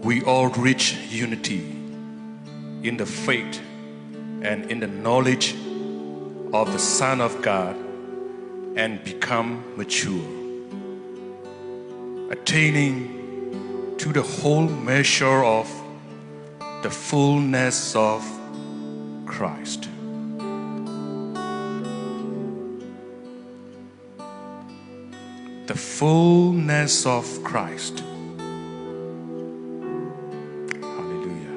we all reach unity in the faith and in the knowledge of the Son of God and become mature, attaining to the whole measure of the fullness of Christ. The fullness of Christ. Hallelujah.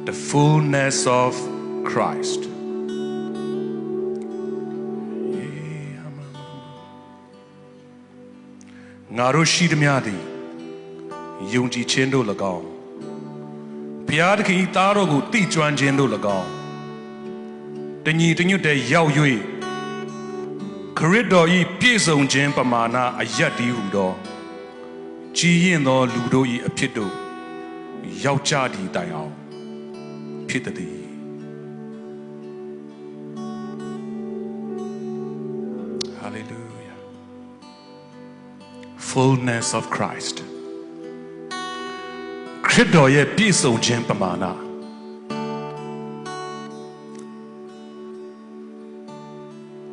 The fullness of Christ. Ngaroshi dmyadi yungji chendo lagaw. Piad ki taro gu ti chuan chendo lagaw. Tenyi tenyu de yao yui. Corridor yi ပြည့်စုံခြင်းပမာဏအယက်ဒီဟုသောကြီးရင်သောလူတို့၏အဖြစ်တို့ယောက်ျားဒီတိုင်အောင်ဖြစ်သည် Hallelujah. Fullness of Christ. ခရစ်တော်ရဲ့ပြည့်စုံခြင်းပမာဏ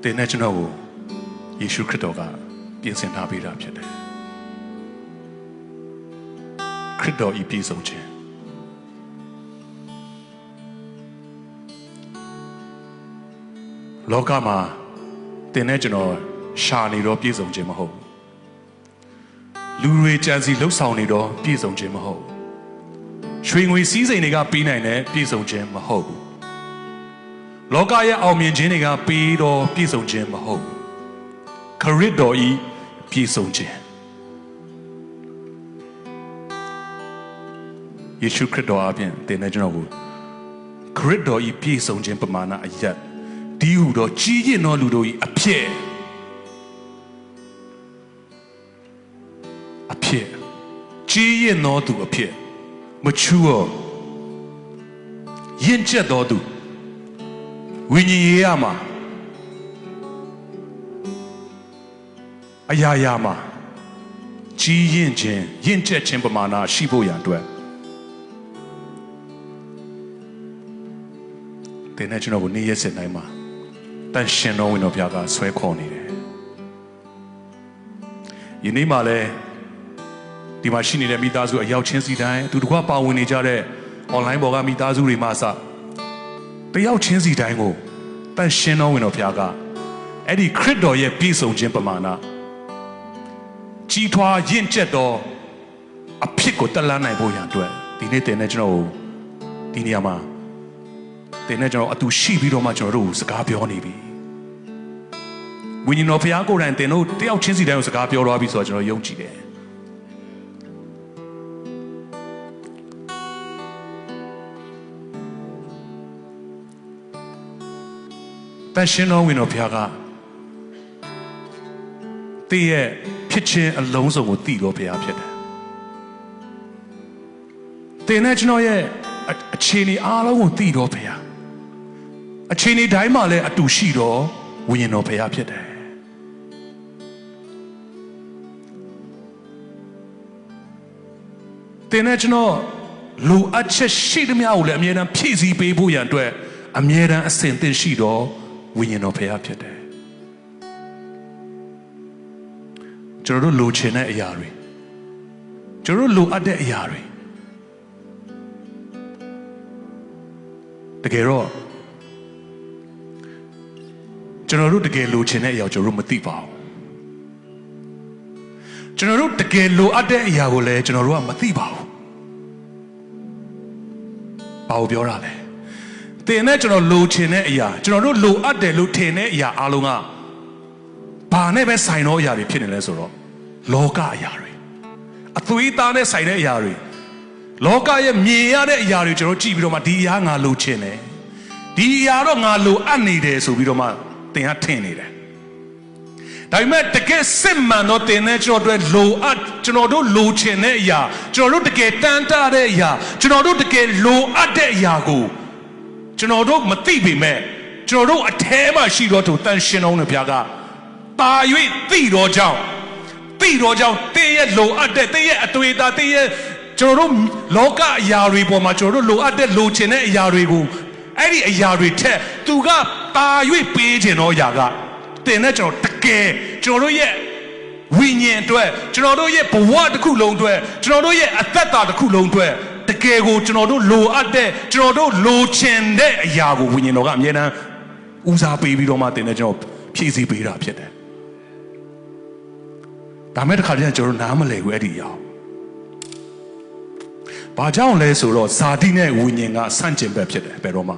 တဲ့နဲ့ကျွန်တော်ကိုယေရှုခရစ်တော်ကပြင်ဆင်ထားပေးတာဖြစ်တယ်ခရစ်တော်ဤပြည့်စုံခြင်းလောကမှာတင်တဲ့ကျွန်တော်ရှာနေတော့ပြည့်စုံခြင်းမဟုတ်လူတွေကြံစီလှုပ်ဆောင်နေတော့ပြည့်စုံခြင်းမဟုတ်ရွှေငွေစည်းစိမ်တွေကပေးနိုင်တဲ့ပြည့်စုံခြင်းမဟုတ်လောကရဲ့အောင်မြင်ခြင်းတွေကပေးတော့ပြည့်စုံခြင်းမဟုတ်ခရစ်တော်ဤပြည့်စုံခြင်းယေရှုခရစ်တော်အပြင်တင်တဲ့ကျွန်တော်ကိုခရစ်တော်ဤပြည့်စုံခြင်းပမာဏအယက်ဒီဟုတော့ကြီးရင်တော်လူတို့ဤအဖြစ်ကြီးရင်တော်သူအဖြစ် mature ရင့်ကျက်တော်သူဝိညာဉ်ရေးရမှာအရာရာမှာကြီးရင်ခြင်းရင့်ကျက်ခြင်းပမာဏရှိဖို့ရန်အတွက်တဲ့နဲ့ကျွန်တော်ကိုနေ့ရက်စဉ်တိုင်းမှာတန်ရှင်တော်ဝင်တော်ဘုရားကဆွဲခေါ်နေတယ်ယနေ့မှလည်းဒီမှာရှိနေတဲ့မိသားစုအရောက်ချင်းစီတိုင်းသူတို့ကပါဝင်နေကြတဲ့ online ပေါ်ကမိသားစုတွေမှစတယောက်ချင်းစီတိုင်းကိုတန်ရှင်တော်ဝင်တော်ဘုရားကအဲ့ဒီခရစ်တော်ရဲ့ပြည့်စုံခြင်းပမာဏကြီးထွားရင့်ကျက်သောအဖြစ်ကိုတက်လှမ်းနိုင်ဖို့ရန်အတွက်ဒီနေ့တင်နေကျွန်တော်ဒီနေရာမှာတင်နေကျွန်တော်အတူရှိပြီးတော့မှကျွန်တော်တို့စကားပြောနေပြီဝိညာဉ်တော်ဘုရားကိုယ်တိုင်တင်တို့တယောက်ချင်းစီတိုင်းကိုစကားပြောတော့ပြီဆိုတော့ကျွန်တော်ယုံကြည်တယ်တန်ရှင်တော်ဝင်တော်ဘုရားကတည့်ရဲ့ဖြစ်ခြင်းအလုံးစုံကိုတည်တော်ဘုရားဖြစ်တယ်။တင်နဲ့ကျွန်တော်ရဲ့အခြေအနေအားလုံးကိုတည်တော်ဘုရားအခြေအနေတိုင်းမှာလည်းအတူရှိတော်ဝိညာဉ်တော်ဘုရားဖြစ်တယ်။တင်နဲ့ကျွန်တော်လူအချက်ရှိသမျှကိုလည်းအမြဲတမ်းဖြည့်ဆည်းပေးဖို့ရန်အတွက်အမြဲတမ်းအစဉ်သင့်ရှိတော်ဝိညာဉ်တော်ဘုရားဖြစ်တယ်ကျွန်တော်တို့လိုချင်တဲ့အရာတွေကျွန်တော်တို့လိုအပ်တဲ့အရာတွေတကယ်တော့ကျွန်တော်တို့တကယ်လိုချင်တဲ့အရာကျွန်တော်တို့မသိပါဘူးကျွန်တော်တို့တကယ်လိုအပ်တဲ့အရာကိုလည်းကျွန်တော်တို့ကမသိပါဘူးဘာကိုပြောတာလဲတင်နဲ့ကျွန်တော်လိုချင်တဲ့အရာကျွန်တော်တို့လိုအပ်တယ်လို့ထင်တဲ့အရာအလုံးကဘာနဲ့ပဲဆိုင်တော့အရာတွေဖြစ်နေလဲဆိုတော့လောကအရာတွေအသွေးသားနဲ့ဆိုင်တဲ့အရာတွေလောကရဲ့မြင်ရတဲ့အရာတွေကျွန်တော်ကြည့်ပြီးတော့မှဒီအရာငါလိုချင်တယ်ဒီအရာတော့ငါလိုအပ်နေတယ်ဆိုပြီးတော့မှတင်ကထင်နေတယ်ဒါပေမဲ့တကယ်စစ်မှန်တော့တင်နဲ့ကျွန်တော်တို့လိုအပ်ကျွန်တော်တို့လိုချင်တဲ့အရာကျွန်တော်တို့တကယ်တန်တာတဲ့အရာကျွန်တော်တို့တကယ်လိုအပ်တဲ့အရာကိုကျွန်တော်တို့မသိပေမဲ့ကျွန်တော်တို့အထဲမှာရှိတော့သူတန်ရှင်တော်နဲ့ဘုရားကတာ၍သိတော်ကြောင့်တင်းရဲ့လိုအပ်တဲ့တင်းရဲ့အတွေ့အတာတင်းရဲ့ ကျွန်တော်တို့လောကအရာတွေပေါ်မှာကျွန်တော်တို့လိုအပ်တဲ့လိုချင်တဲ့အရာတွေကိုအဲ့ဒီအရာတွေထက်သူကတာ၍ပေးခြင်းတော့အရာကတင်တဲ့ကျွန်တော်တကယ်ကျွန်တော်တို့ရဲ့ဝိညာဉ်အတွက်ကျွန်တော်တို့ရဲ့ဘဝတစ်ခုလုံးအတွက်ကျွန်တော်တို့ရဲ့အသက်တာတစ်ခုလုံးအတွက်တကယ်ကိုကျွန်တော်တို့လိုအပ်တဲ့ကျွန်တော်တို့လိုချင်တဲ့အရာကိုဝိညာဉ်တော်ကအမြဲတမ်းဦးစားပေးပြီးတော့မှတင်တဲ့ကျွန်တော်ဖြည့်ဆည်းပေးတာဖြစ်တယ်ဒါမဲ့တစ်ခါတည်းကျွန်တော်တို့နားမလည်ဘူးအဲ့ဒီအရာဘာကြောင့်လဲဆိုတော့ဇာတိနဲ့ဝိညာဉ်ကဆန့်ကျင်ဘက်ဖြစ်တယ်ဘယ်တော့မှ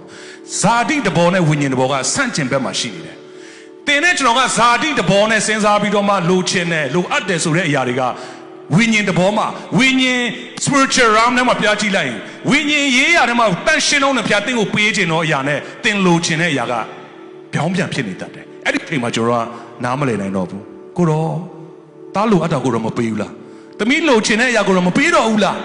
ဇာတိတဘောနဲ့ဝိညာဉ်တဘောကဆန့်ကျင်ဘက်မှာရှိနေတယ်တင်နဲ့ကျွန်တော်ကဇာတိတဘောနဲ့စဉ်းစားပြီးတော့မှလိုချင်တယ်လိုအပ်တယ်ဆိုတဲ့အရာတွေကဝိညာဉ်တဘောမှာဝိညာဉ် spiritual realm နဲ့မှာပြကြည့်လိုက်ရင်ဝိညာဉ်ရေးရတဲ့မှာတန်ရှင်းလုံးနဲ့ပြတင်းကိုပေးခြင်းတော့အရာနဲ့တင်လိုချင်တဲ့အရာကပြောင်းပြန်ဖြစ်နေတတ်တယ်အဲ့ဒီအချိန်မှာကျွန်တော်ကနားမလည်နိုင်တော့ဘူးကိုတော့တားလိုအပ်တာကိုတော့မပေးဘူးလားသမီးလိုချင်တဲ့အရာကိုတော့မပေးတော့ဘူးလား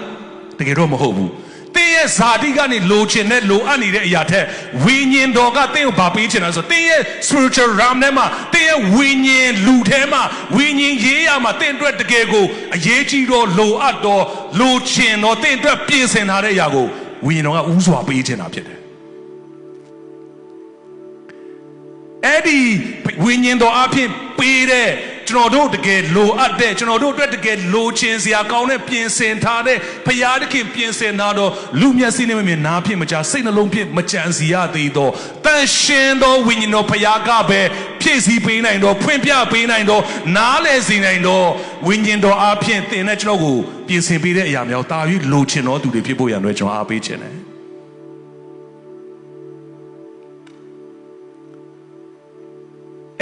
တကယ်တော့မဟုတ်ဘူးတင်းရဲ့ဇာတိကနေလိုချင်တဲ့လိုအပ်နေတဲ့အရာထက်ဝိညာဉ်တော်ကတင်းကိုဗာပေးချင်တာဆိုတင်းရဲ့ spiritual realm ထဲမှာတင်းရဲ့ဝိညာဉ်လူထဲမှာဝိညာဉ်ရေးရမှာတင်းအတွက်တကယ်ကိုအရေးကြီးတော့လိုအပ်တော့လိုချင်တော့တင်းအတွက်ပြင်ဆင်ထားတဲ့အရာကိုဝိညာဉ်တော်ကဥစွာပေးချင်တာဖြစ်တယ်အဲ့ဒီဝိညာဉ်တော်အဖြစ်ပေးတဲ့ကျွန်တော်တို့တကယ်လိုအပ်တဲ့ကျွန်တော်တို့အတွက်တကယ်လိုချင်စရာကောင်းတဲ့ပြင်ဆင်ထားတဲ့ဖရာသခင်ပြင်ဆင်ထားတော့လူမျက်စိနဲ့မမြင်နားဖြင့်မကြားစိတ်နှလုံးဖြင့်မကြံစီရသေးတော့တန်ရှင်သောဝိညာဉ်တော်ဖရာကပဲဖြည့်ဆည်းပေးနိုင်တော့ဖွင့်ပြပေးနိုင်တော့နားလည်စေနိုင်တော့ဝိညာဉ်တော်အဖြစ်သင်တဲ့ကျွန်တော်ကိုပြင်ဆင်ပေးတဲ့အရာများတာ၍လိုချင်တော်သူတွေဖြစ်ဖို့ရန်အတွက်ကျွန်တော်အားပေးခြင်းတယ်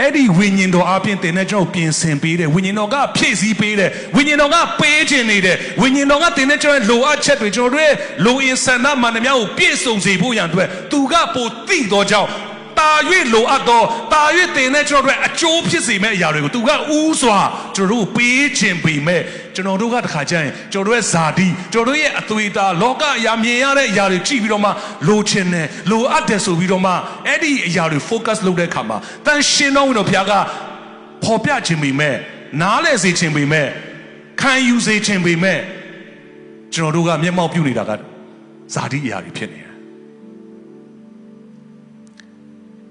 အဲ့ဒီဝိညာဉ်တော်အပြင်တင်တဲ့ကျွန်တော်ပြင်ဆင်ပေးတယ်ဝိညာဉ်တော်ကဖြည့်ဆည်းပေးတယ်ဝိညာဉ်တော်ကပေးခြင်းနေတယ်ဝိညာဉ်တော်ကတင်တဲ့ကျွန်တော်လိုအပ်ချက်တွေကျွန်တော်တို့ရဲ့လိုအင်ဆန္ဒမှန်သမျှကိုပြည့်စုံစေဖို့ရန်အတွက်သူကပိုသိသောကြောင့်တာ၍လိုအပ်သောတာ၍တင်တဲ့ကျွန်တော်တို့အကျိုးဖြစ်စေမယ့်အရာတွေကိုသူကဥစွာကျွန်တော်တို့ပေးခြင်းပေမဲ့ကျွန်တော်တို့ကတခါကျရင်ကျွန်တော်တို့ရဲ့ဇာတိကျွန်တော်တို့ရဲ့အသွေးသားလောကအရာမြင်ရတဲ့အရာတွေကြည့်ပြီးတော့မှလိုချင်တယ်လိုအပ်တယ်ဆိုပြီးတော့မှအဲ့ဒီအရာတွေ focus လုပ်တဲ့အခါမှာတန်ရှင်တော်ဝင်တော်ဘုရားကပေါ်ပြခြင်းပေမဲ့နားလည်စေခြင်းပေမဲ့ခံယူစေခြင်းပေမဲ့ကျွန်တော်တို့ကမျက်မှောက်ပြုနေတာကဇာတိအရာတွေဖြစ်နေတယ်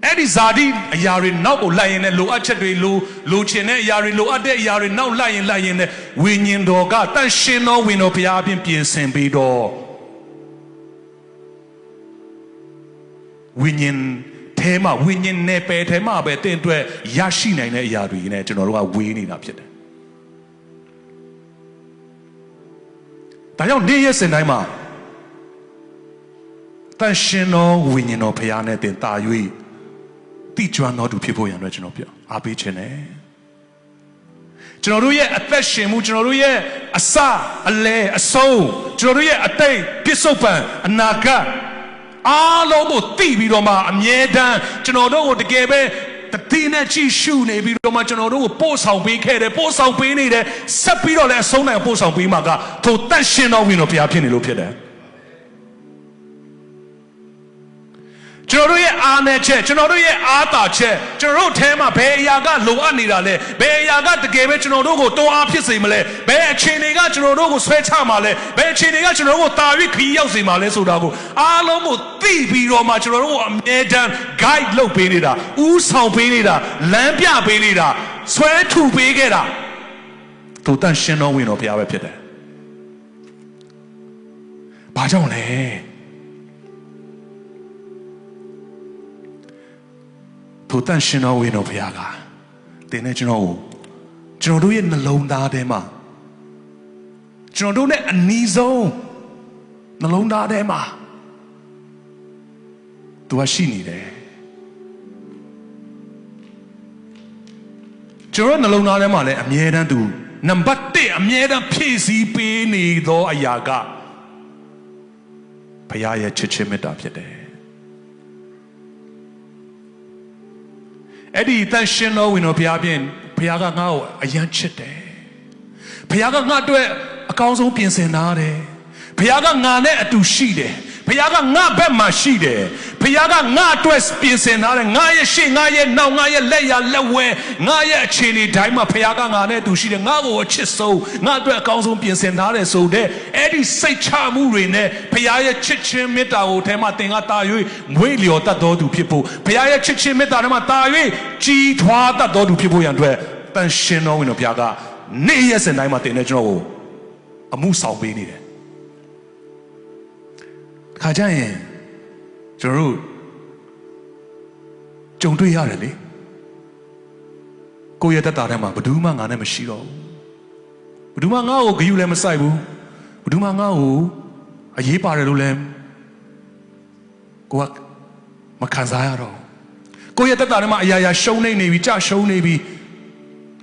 အဲ့ဒီဇာတိအရာတွေနောက်ကိုလိုက်ရင်လည်းလိုအပ်ချက်တွေလိုချင်တဲ့အရာတွေလိုအပ်တဲ့အရာတွေနောက်လိုက်ရင်လည်းဝိညာဉ်တော်ကတန်ရှင်တော်ဝင်တော်ဘုရားအပြင်ပြင်ဆင်ပြီးတော့ဝိညာဉ်ထဲမှာဝိညာဉ်နယ်ပယ်ထဲမှာပဲတင့်အတွက်ရရှိနိုင်တဲ့အရာတွေနဲ့ကျွန်တော်တို့ကဝေးနေတာဖြစ်တယ်။ဒါကြောင့်နေ့ရက်စဉ်တိုင်းမှာတန်ရှင်တော်ဝိညာဉ်တော်ဘုရားနဲ့တင်တာ၍တိကျွမ်းတော်သူဖြစ်ဖို့ရန်အတွက်ကျွန်တော်ပြောအားပေးခြင်းနဲ့ကျွန်တော်တို့ရဲ့အသက်ရှင်မှုကျွန်တော်တို့ရဲ့အစအလယ်အဆုံးကျွန်တော်တို့ရဲ့အတိတ်ပြစ္ဆုတ်ပံအနာဂတ်အားလုံးကိုသိပြီးတော့မှအမြဲတမ်းကျွန်တော်တို့ကိုတကယ်ပဲတတိနဲ့ကြည့်ရှုနေပြီးတော့မှကျွန်တော်တို့ကိုပို့ဆောင်ပေးခဲ့တယ်ပို့ဆောင်ပေးနေတယ်ဆက်ပြီးတော့လည်းအဆုံးနိုင်ပို့ဆောင်ပေးမှာကထိုတတ်ရှင်တော်ဝင်တော်ဘုရားဖြစ်နေလို့ဖြစ်တယ်ကျွန်တော်တို့ရဲ့အားနည်းချက်ကျွန်တော်တို့ရဲ့အားသာချက်ကျွန်တော်တို့အဲမှာဘယ်အရာကလိုအပ်နေတာလဲဘယ်အရာကတကယ်ပဲကျွန်တော်တို့ကိုတွန်းအားဖြစ်စေမလဲဘယ်အခြေအနေကကျွန်တော်တို့ကိုဆွဲချမှာလဲဘယ်အခြေအနေကကျွန်တော်တို့ကိုတာ၍ခရီးရောက်စေမှာလဲဆိုတာကိုအားလုံးကိုသိပြီးတော့မှကျွန်တော်တို့ကိုအမြဲတမ်း guide လုပ်ပေးနေတာဥဆောင်ပေးနေတာလမ်းပြပေးနေတာဆွဲထုပေးခဲ့တာသူတန်ရှင်တော်ဝင်တော်ဘုရားပဲဖြစ်တယ်။ဘာကြောင့်လဲထိုတန်ရှင်တော်ဝင်တော်ဘုရားကတင်နေကျွန်တော်တို့ရဲ့နှလုံးသားထဲမှာကျွန်တော်တို့နဲ့အနီးဆုံးနှလုံးသားထဲမှာသူကရှိနေတယ်ကျွန်တော်နှလုံးသားထဲမှာလည်းအမြဲတမ်းသူနံပါတ်1အမြဲတမ်းဖြည့်ဆည်းပေးနေသောအရာကဘုရားရဲ့ချစ်ခြင်းမေတ္တာဖြစ်တယ်အဲ့ဒီတန်ရှင်တော်ဝင်တော်ဘုရားပြင်ဘုရားကငါ့ကိုအယံချစ်တယ်ဘုရားကငါ့အတွက်အကောင်းဆုံးပြင်ဆင်ထားတယ်ဘုရားကငါနဲ့အတူရှိတယ်ဘ ဖခင်ကငါဘက်မှာရှိတယ်ဖခင်ကငါအတွက်ပြင်ဆင်ထားတယ်ငါရဲ့ရှေ့ငါရဲ့နောက်ငါရဲ့လက်ရလက်ဝဲငါရဲ့အခြေအနေတိုင်းမှာဖခင်ကငါနဲ့တူရှိတယ်ငါကိုအချစ်ဆုံးငါအတွက်အကောင်းဆုံးပြင်ဆင်ထားတယ်ဆိုတဲ့အဲ့ဒီစိတ်ချမှုတွေနဲ့ဖခင်ရဲ့ချစ်ချင်းမေတ္တာကိုထဲမှာသင်ကတာ၍မွေးလျော်တတ်တော်သူဖြစ်ဖို့ဖခင်ရဲ့ချစ်ချင်းမေတ္တာထဲမှာတာ၍ကြီးထွားတတ်တော်သူဖြစ်ဖို့ရန်အတွက်တန်ရှင်တော်ဝင်တော်ဘုရားကနေ့ရက်စဉ်တိုင်းမှာသင်တဲ့ကျွန်တော်ကိုအမှုဆောင်ပေးနေတယ်ခါကြရင်ကျွန်တော်တို့ကြုံတွေ့ရတယ်လေကိုယ့်ရဲ့တက်တာထဲမှာဘယ်သူမှငါနဲ့မရှိတော့ဘူးဘယ်သူမှငါ့ကိုဂရုလည်းမစိုက်ဘူးဘယ်သူမှငါ့ကိုအရေးပါတယ်လို့လည်းကိုကမခံစားရတော့ကိုယ့်ရဲ့တက်တာထဲမှာအရာရာရှုံးနေပြီကြရှုံးနေပြီ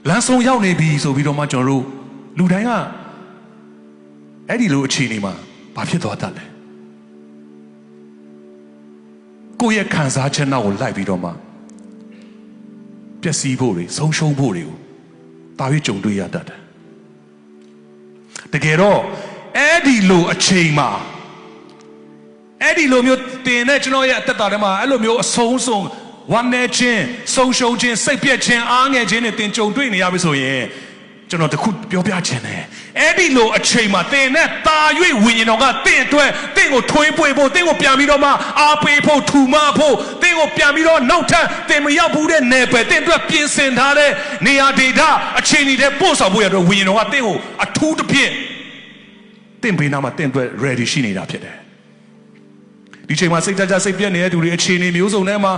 လမ်းဆုံးရောက်နေပြီဆိုပြီးတော့မှကျွန်တော်တို့လူတိုင်းကအဲ့ဒီလိုအခြေအနေမှာဘာဖြစ်သွားတတ်လဲကိုယ့်ရဲ့ခံစားချက်နောက်ကိုလိုက်ပြီးတော့မှပျက်စီးဖို့တွေဆုံးရှုံးဖို့တွေကိုတာ၍ကြုံတွေ့ရတတ်တယ်တကယ်တော့အဲ့ဒီလိုအချိန်မှာအဲ့ဒီလိုမျိုးတင်တဲ့ကျွန်တော်ရဲ့အသက်တာထဲမှာအဲ့လိုမျိုးအဆုံးစွန်ဝမ်းနည်းခြင်းဆုံးရှုံးခြင်းစိတ်ပြည့်ခြင်းအားငယ်ခြင်းနဲ့တင်ကြုံတွေ့နေရပြီဆိုရင်ကျွန်တော်တခုပြောပြခြင်းတယ်အဲ့ဒီလိုအချိန်မှာတင်နဲ့တာ၍ဝိညာဉ်တော်ကတင့်အတွက်တင့်ကိုထွေးပွေဖို့တင့်ကိုပြန်ပြီးတော့မှအားပေးဖို့ထူမဖို့တင့်ကိုပြန်ပြီးတော့နောက်ထပ်တင်မရောက်ဘူးတဲ့နယ်ပယ်တင့်အတွက်ပြင်ဆင်ထားတဲ့နေရာဒေသအခြေအနေတွေပို့ဆောင်ဖို့ရတော့ဝိညာဉ်တော်ကတင့်ကိုအထူးတစ်ဖြင့်တင့်ဘေးနားမှာတင့်အတွက် ready ရှိနေတာဖြစ်တယ်ဒီချိန်မှာစိတ်ကြစိတ်ပြည့်နေတဲ့သူတွေအခြေအနေမျိုးစုံထဲမှာ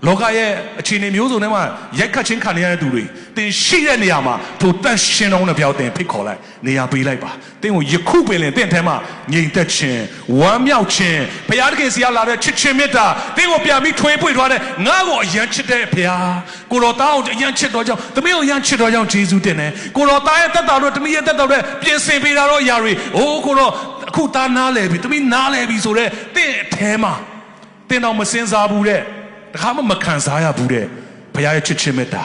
လောကရဲ့အခြေအနေမျိုးစုံထဲမှာရိုက်ခတ်ခြင်းခံရတဲ့သူတွေတင်ရှိတဲ့နေရာမှာထိုတန့်ရှင်းတော်နဲ့ပြောင်းတင်ဖိတ်ခေါ်လိုက်နေရာပေးလိုက်ပါတင်ကိုယခုပင်လင်တင့်ထဲမှာငြိမ်သက်ခြင်းဝမ်းမြောက်ခြင်းဘုရားသခင်စီကလာတဲ့ချစ်ခြင်းမေတ္တာတင်ကိုပြန်ပြီးထွေးပွေထားတဲ့ငါ့ကိုအယံချစ်တဲ့ဘုရားကိုတော်သားကိုအယံချစ်တော်ကြောင့်သမီးကိုအယံချစ်တော်ကြောင့်ယေရှုတင်တယ်ကိုတော်သားရဲ့တက်တာတို့သမီးရဲ့တက်တာတို့ပြင်ဆင်ပေးတာတော့အရာတွေအိုးကိုတော်အခုသားနားလဲပြီသမီးနားလဲပြီဆိုတော့တင့်အထဲမှာတင်တော်မစင်စားဘူးတဲ့တခါမှမခံစားရဘူးတဲ့ဘုရားရဲ့ချစ်ခြင်းမေတ္တာ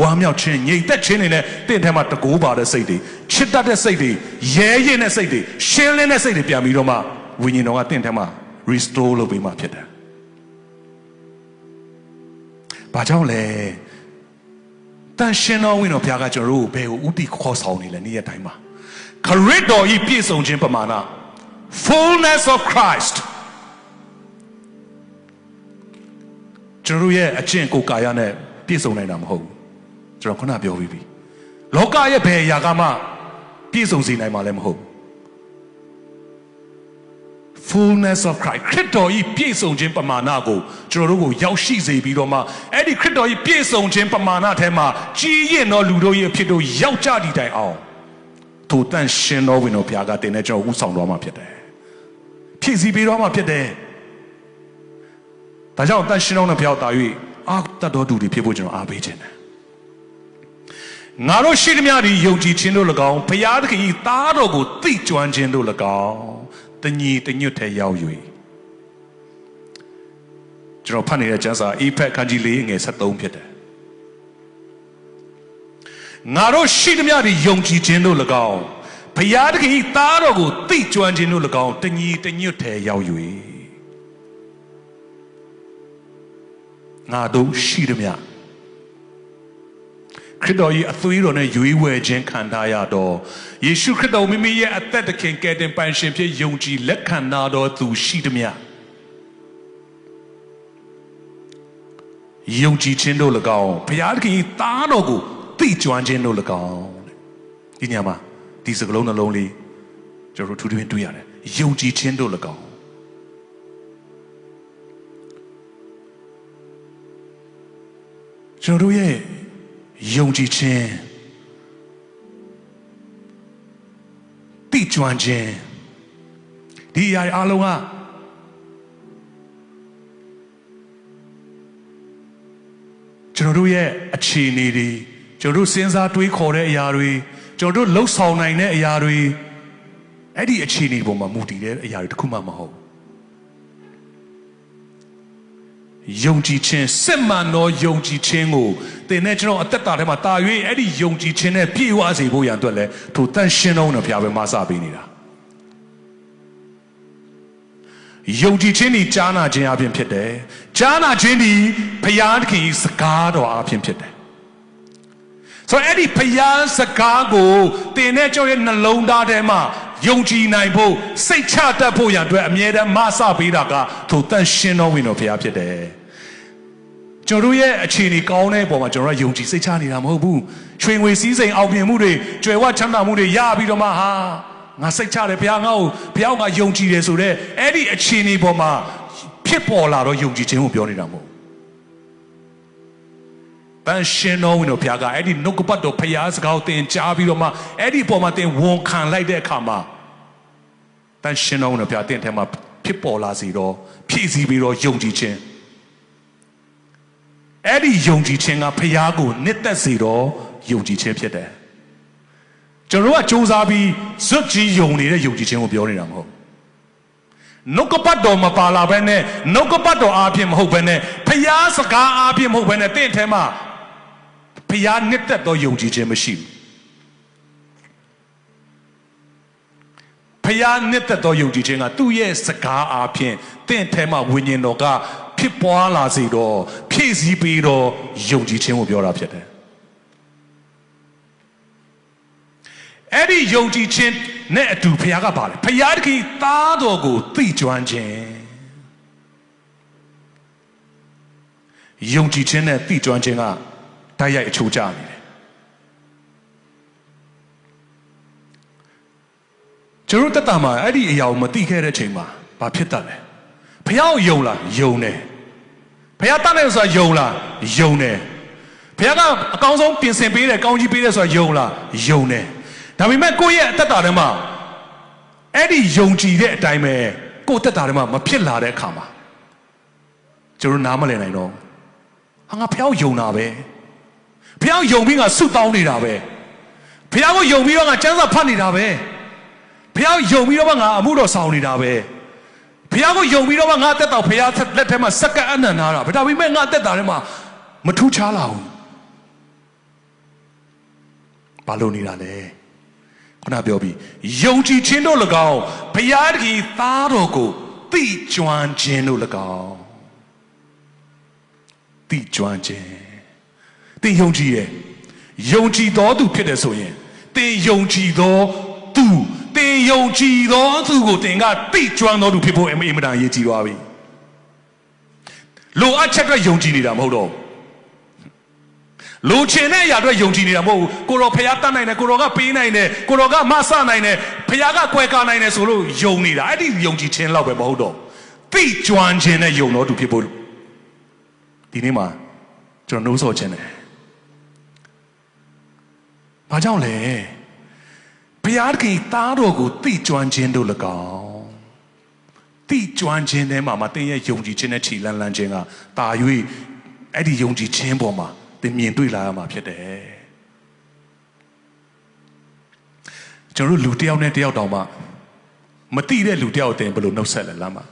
ဝမ်းမြောက်ခြင်းငြိမ်သက်ခြင်းတွေနဲ့တင့်ထဲမှာတကိုးပါတဲ့စိတ်တွေချစ်တတ်တဲ့စိတ်တွေရဲရင့်တဲ့စိတ်တွေရှင်းလင်းတဲ့စိတ်တွေပြန်ပြီးတော့မှဝိညာဉ်တော်ကတင့်ထဲမှာ restore လုပ်ပေးမှဖြစ်တယ်။ဘာကြောင့်လဲတန်ရှင်တော်ဝိညာဉ်တော်ဘုရားကကျွန်တော်တို့ဘယ်ကိုဥတီခေါ်ဆောင်နေလဲနေ့ရက်တိုင်းမှာခရစ်တော်ဤပြည့်စုံခြင်းပမာဏ fullness of Christကျွန်တော်ရဲ့အကျင့်ကိုကာယနဲ့ပြည့်စုံနိုင်တာမဟုတ်ဘူးကျွန်တော်ခုနပြောပြီးပြီလောကရဲ့ဘယ်အရာကမှပြည့်စုံစေနိုင်မှာလည်းမဟုတ်ဘူး fullness of Christ ခရစ်တော်ဤပြည့်စုံခြင်းပမာဏကိုကျွန်တော်တို့ကိုရောက်ရှိစေပြီးတော့မှအဲ့ဒီခရစ်တော်ဤပြည့်စုံခြင်းပမာဏထဲမှာကြီးရင်တော်လူတို့ရဲ့အဖြစ်တို့ရောက်ကြသည့်တိုင်အောင်ထိုတန်ရှင်တော်ဝင်တော်ဘုရားကတင်တဲ့ကျွန်တော်ဥဆောင်တော်မှာဖြစ်တယ်ဖြည့်ဆည်းပေးတော်မှာဖြစ်တယ်ဒါကြောင့်တန်ရှင်တော်နဲ့ဘုရားတာ၍အာတတ်တော်သူတွေဖြစ်ဖို့ကျွန်တော်အားပေးခြင်းတယ်ငါတို့ရှိသမျှဒီယုံကြည်ခြင်းတို့၎င်းဘုရားသခင်၏သားတော်ကိုသိကျွမ်းခြင်းတို့၎င်းတညီတညွတ်ထဲရောက်၍ကျွန်တော်ဖတ်နေတဲ့ကျမ်းစာအေဖက်ခန်းကြီး၄ငယ်73ဖြစ်တယ်ငါတို့ရှိသမျှဒီယုံကြည်ခြင်းတို့၎င်းဘုရားသခင်၏သားတော်ကိုသိကျွမ်းခြင်းတို့၎င်းတညီတညွတ်ထဲရောက်၍ငါတို့ရှိသမျှခရစ်တော်၏အသွေးတော်နဲ့ရွေးဝယ်ခြင်းခံထားရတော့ယေရှုခရစ်တော်မိမိရဲ့အသက်သခင်ကယ်တင်ပိုင်ရှင်ဖြစ်ယုံကြည်လက်ခံနာတော်သူရှိသမျှယုံကြည်ခြင်းတို့၎င်းဘုရားသခင်၏သားတော်ကိုသိကျွမ်းခြင်းတို့၎င်းဒီညမှာဒီစကားလုံးနှလုံးလေးကျွန်တော်တို့ထူးထူးတွေ့ရတယ်ယုံကြည်ခြင်းတို့၎င်းကျွန်တော်တို့ရဲ့ယုံကြည်ခြင်းသိကျွမ်းခြင်းဒီအရာအားလုံးကကျွန်တော်တို့ရဲ့အခြေအနေတွေကျွန်တော်တို့စဉ်းစားတွေးခေါ်တဲ့အရာတွေကျွန်တော်တို့လှုပ်ဆောင်နိုင်တဲ့အရာတွေအဲ့ဒီအခြေအနေပေါ်မှာမူတည်တဲ့အရာတွေတခုမှမဟုတ်ယုံကြည်ခြင်းစစ်မှန်သောယုံကြည်ခြင်းကိုသင်နဲ့ကျွန်တော်အသက်တာထဲမှာတာ၍အဲ့ဒီယုံကြည်ခြင်းနဲ့ပြည့်ဝစေဖို့ရန်အတွက်လဲထိုတန်ရှင်းတော်နဲ့ဘုရားပဲမဆပေးနေတာ ယုံကြည်ခြင်းဒီကြားနာခြင်းအပြင်ဖြစ်တယ်ကြားနာခြင်းဒီဖျားသခင်စကားတော်အပြင်ဖြစ်တယ်ဆိုတော့အဲ့ဒီဖျားစကားကိုတင်တဲ့ကြောင့်ရဲ့နှလုံးသားထဲမှာယုံကြည်နိုင်ဖို့စိတ်ချတတ်ဖို့ရန်အတွက်အမြဲတမ်းမဆပေးတာကထိုတန်ရှင်တော်ဝင်တော်ဖျားဖြစ်တယ်ကျွန်တော်ရဲ့အခြေအနေကောင်းတဲ့ပုံမှာကျွန်တော်ကယုံကြည်စိတ်ချနေတာမဟုတ်ဘူးရွှေငွေစည်းစိမ်အောင်မြင်မှုတွေကြွယ်ဝချမ်းသာမှုတွေရပြီးတော့မှဟာငါစိတ်ချတယ်ဘုရားငါ့ကိုဘုရားငါယုံကြည်တယ်ဆိုတော့အဲ့ဒီအခြေအနေပေါ်မှာဖြစ်ပေါ်လာတော့ယုံကြည်ခြင်းကိုပြောနေတာမဟုတ်တန်ရှင်တော်ဝင်တော်ဘုရားကအဲ့ဒီနှုတ်ကပတ်တော်ဘုရားစကားကိုသင်ကြားပြီးတော့မှအဲ့ဒီပေါ်မှာသင်ဝန်ခံလိုက်တဲ့အခါမှာတန်ရှင်တော်ဝင်တော်ဘုရားသင်ထဲမှာဖြစ်ပေါ်လာစီတော့ဖြည့်ဆည်းပြီးတော့ယုံကြည်ခြင်းအဲ့ဒီယုံကြည်ခြင်းကဖျားကိုနှစ်သက်စေတော့ယုံကြည်ခြင်းဖြစ်တယ်ကျွန်တော်ကစူးစမ်းပြီးဇွတ်ကြီးယုံနေတဲ့ယုံကြည်ခြင်းကိုပြောနေတာမဟုတ်နှုတ်ကပတ်တော်မပါလာဘဲနဲ့နှုတ်ကပတ်တော်အားဖြင့်မဟုတ်ဘဲနဲ့ဖျားစကားအားဖြင့်မဟုတ်ဘဲနဲ့တင့်ထဲမှာဖျားနှစ်သက်သောယုံကြည်ခြင်းမရှိဘူးဖျားနှစ်သက်သောယုံကြည်ခြင်းကသူ့ရဲ့စကားအားဖြင့်တင့်ထဲမှာဝိညာဉ်တော်ကဖြစ်ပွားလာစေတော့ဖြည့်ဆည်းပြီးတော့ယုံကြည်ခြင်းကိုပြောတာဖြစ်တယ်အဲ့ဒီယုံကြည်ခြင်းနဲ့အတူဘုရားကပါလေဘုရားတခင်သားတော်ကိုသိကျွမ်းခြင်းယုံကြည်ခြင်းနဲ့သိကျွမ်းခြင်းကတိုက်ရိုက်အချိုးကျနေတယ်ကျွန်တော်တက်တာမှာအဲ့ဒီအရာကိုမသိခဲ့တဲ့ချိန်မှာဘာဖြစ်တတ်လဲဘုရားကိုယုံလားယုံတယ်ဘုရားတတ်တယ်ဆိုတာယုံလားယုံတယ်ဘုရားကအကောင်းဆုံးပြင်ဆင်ပေးတယ်ကောင်းကြီးပေးတယ်ဆိုတာယုံလားယုံတယ်ဒါပေမဲ့ကိုယ့်ရဲ့အသက်တာထဲမှာအဲ့ဒီယုံကြည်တဲ့အတိုင်းပဲကိုယ့်အသက်တာထဲမှာမဖြစ်လာတဲ့အခါမှာကျွန်တော်နားမလည်နိုင်တော့ဟာငါဘုရားကိုယုံတာပဲဘုရားကိုယုံပြီးငါဆုတောင်းနေတာပဲဘုရားကိုယုံပြီးတော့ငါကျမ်းစာဖတ်နေတာပဲဘုရားကိုယုံပြီးတော့ငါအမှုတော်ဆောင်နေတာပဲဘုရားကိုယုံပြီးတော့ငါအသက်တာဘုရားလက်ထဲမှာစက္ကန့်အနံ့နာတာဒါပေမဲ့ငါအသက်တာထဲမှာမထူးခြားလာဘူးဘာလို့နေတာလဲခုနပြောပြီးယုံကြည်ခြင်းတို့၎င်းဘုရားတခင်သားတော်ကိုသိကျွမ်းခြင်းတို့၎င်းသိကျွမ်းခြင်းသင်ယုံကြည်ရဲ့ယုံကြည်တော်သူဖြစ်တယ်ဆိုရင်သင်ယုံကြည်တော်သူသင်ယုံကြည်တော်သူကိုသင်ကသိကျွမ်းတော်သူဖြစ်ဖို့အင်မတန်အရေးကြီးသွားပြီလိုအပ်ချက်အတွက်ယုံကြည်နေတာမဟုတ်တော့လိုချင်တဲ့အရာအတွက်ယုံကြည်နေတာမဟုတ်ဘူးကိုတော်ဖျားတတ်နိုင်တယ်ကိုတော်ကပေးနိုင်တယ်ကိုတော်ကမဆနိုင်တယ်ဖျားကကွယ်ကာနိုင်တယ်ဆိုလို့ယုံနေတာအဲ့ဒီယုံကြည်ခြင်းလောက်ပဲမဟုတ်တော့သိကျွမ်းခြင်းနဲ့ယုံတော်သူဖြစ်ဖို့ဒီနေ့မှာကျွန်တော်နှိုးဆော်ခြင်းတယ်ဘာကြောင့်လဲဘုရားခင်သားတော်ကိုသိကျွမ်းခြင်းတို့၎င်းသိကျွမ်းခြင်းထဲမှာသင်ရဲ့ယုံကြည်ခြင်းနဲ့ခြေလန်းလန်းခြင်းကတာ၍အဲ့ဒီယုံကြည်ခြင်းပေါ်မှာသင်မြင်တွေ့လာရမှာဖြစ်တယ်ကျွန်တော်တို့လူတစ်ယောက်နဲ့တစ်ယောက်တောင်မှမသိတဲ့လူတစ်ယောက်တင်ဘယ်လိုနှုတ်ဆက်လဲလမ်းမှာ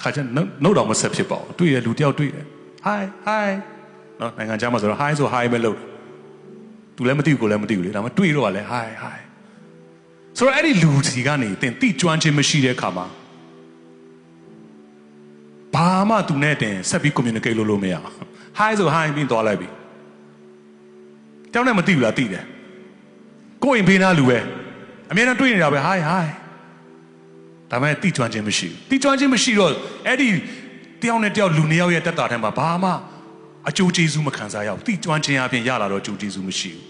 ခါကျနှုတ်တော်မဆက်ဖြစ်ပါဘူးတွေ့ရလူတစ်ယောက်တွေ့တယ် hi hi နော်နိုင်ငံခြားမှာဆိုတော့ hi ဆို hi ပဲလို့သူလည်းမသိဘူးကိုလည်းမသိဘူးလေဒါမှတွေ့တော့ကလည်း hi hi ဆိုတော့အဲ့ဒီလူစီကနေသင်သိကျွမ်းခြင်းမရှိတဲ့အခါမှာဘာမှသူနဲ့တင်ဆက်ပြီး communicate လုပ်လို့မရဘူး hi ဆို hi ပြီးသွားလိုက်ပြီတောင်းနဲ့မသိဘူးလားသိတယ်ကိုယ့်အိမ်ဘေးနားလူပဲအများနဲ့တွေ့နေတာပဲ hi hi ဒါပေမဲ့သိကျွမ်းခြင်းမရှိဘူးသိကျွမ်းခြင်းမရှိတော့အဲ့ဒီတယောက်နဲ့တယောက်လူနှစ်ယောက်ရဲ့တက်တာထဲမှာဘာမှအကျိုးကျေးဇူးမခံစားရဘူးသိကျွမ်းခြင်းအပြင်ရလာတော့အကျိုးကျေးဇူးမရှိဘူး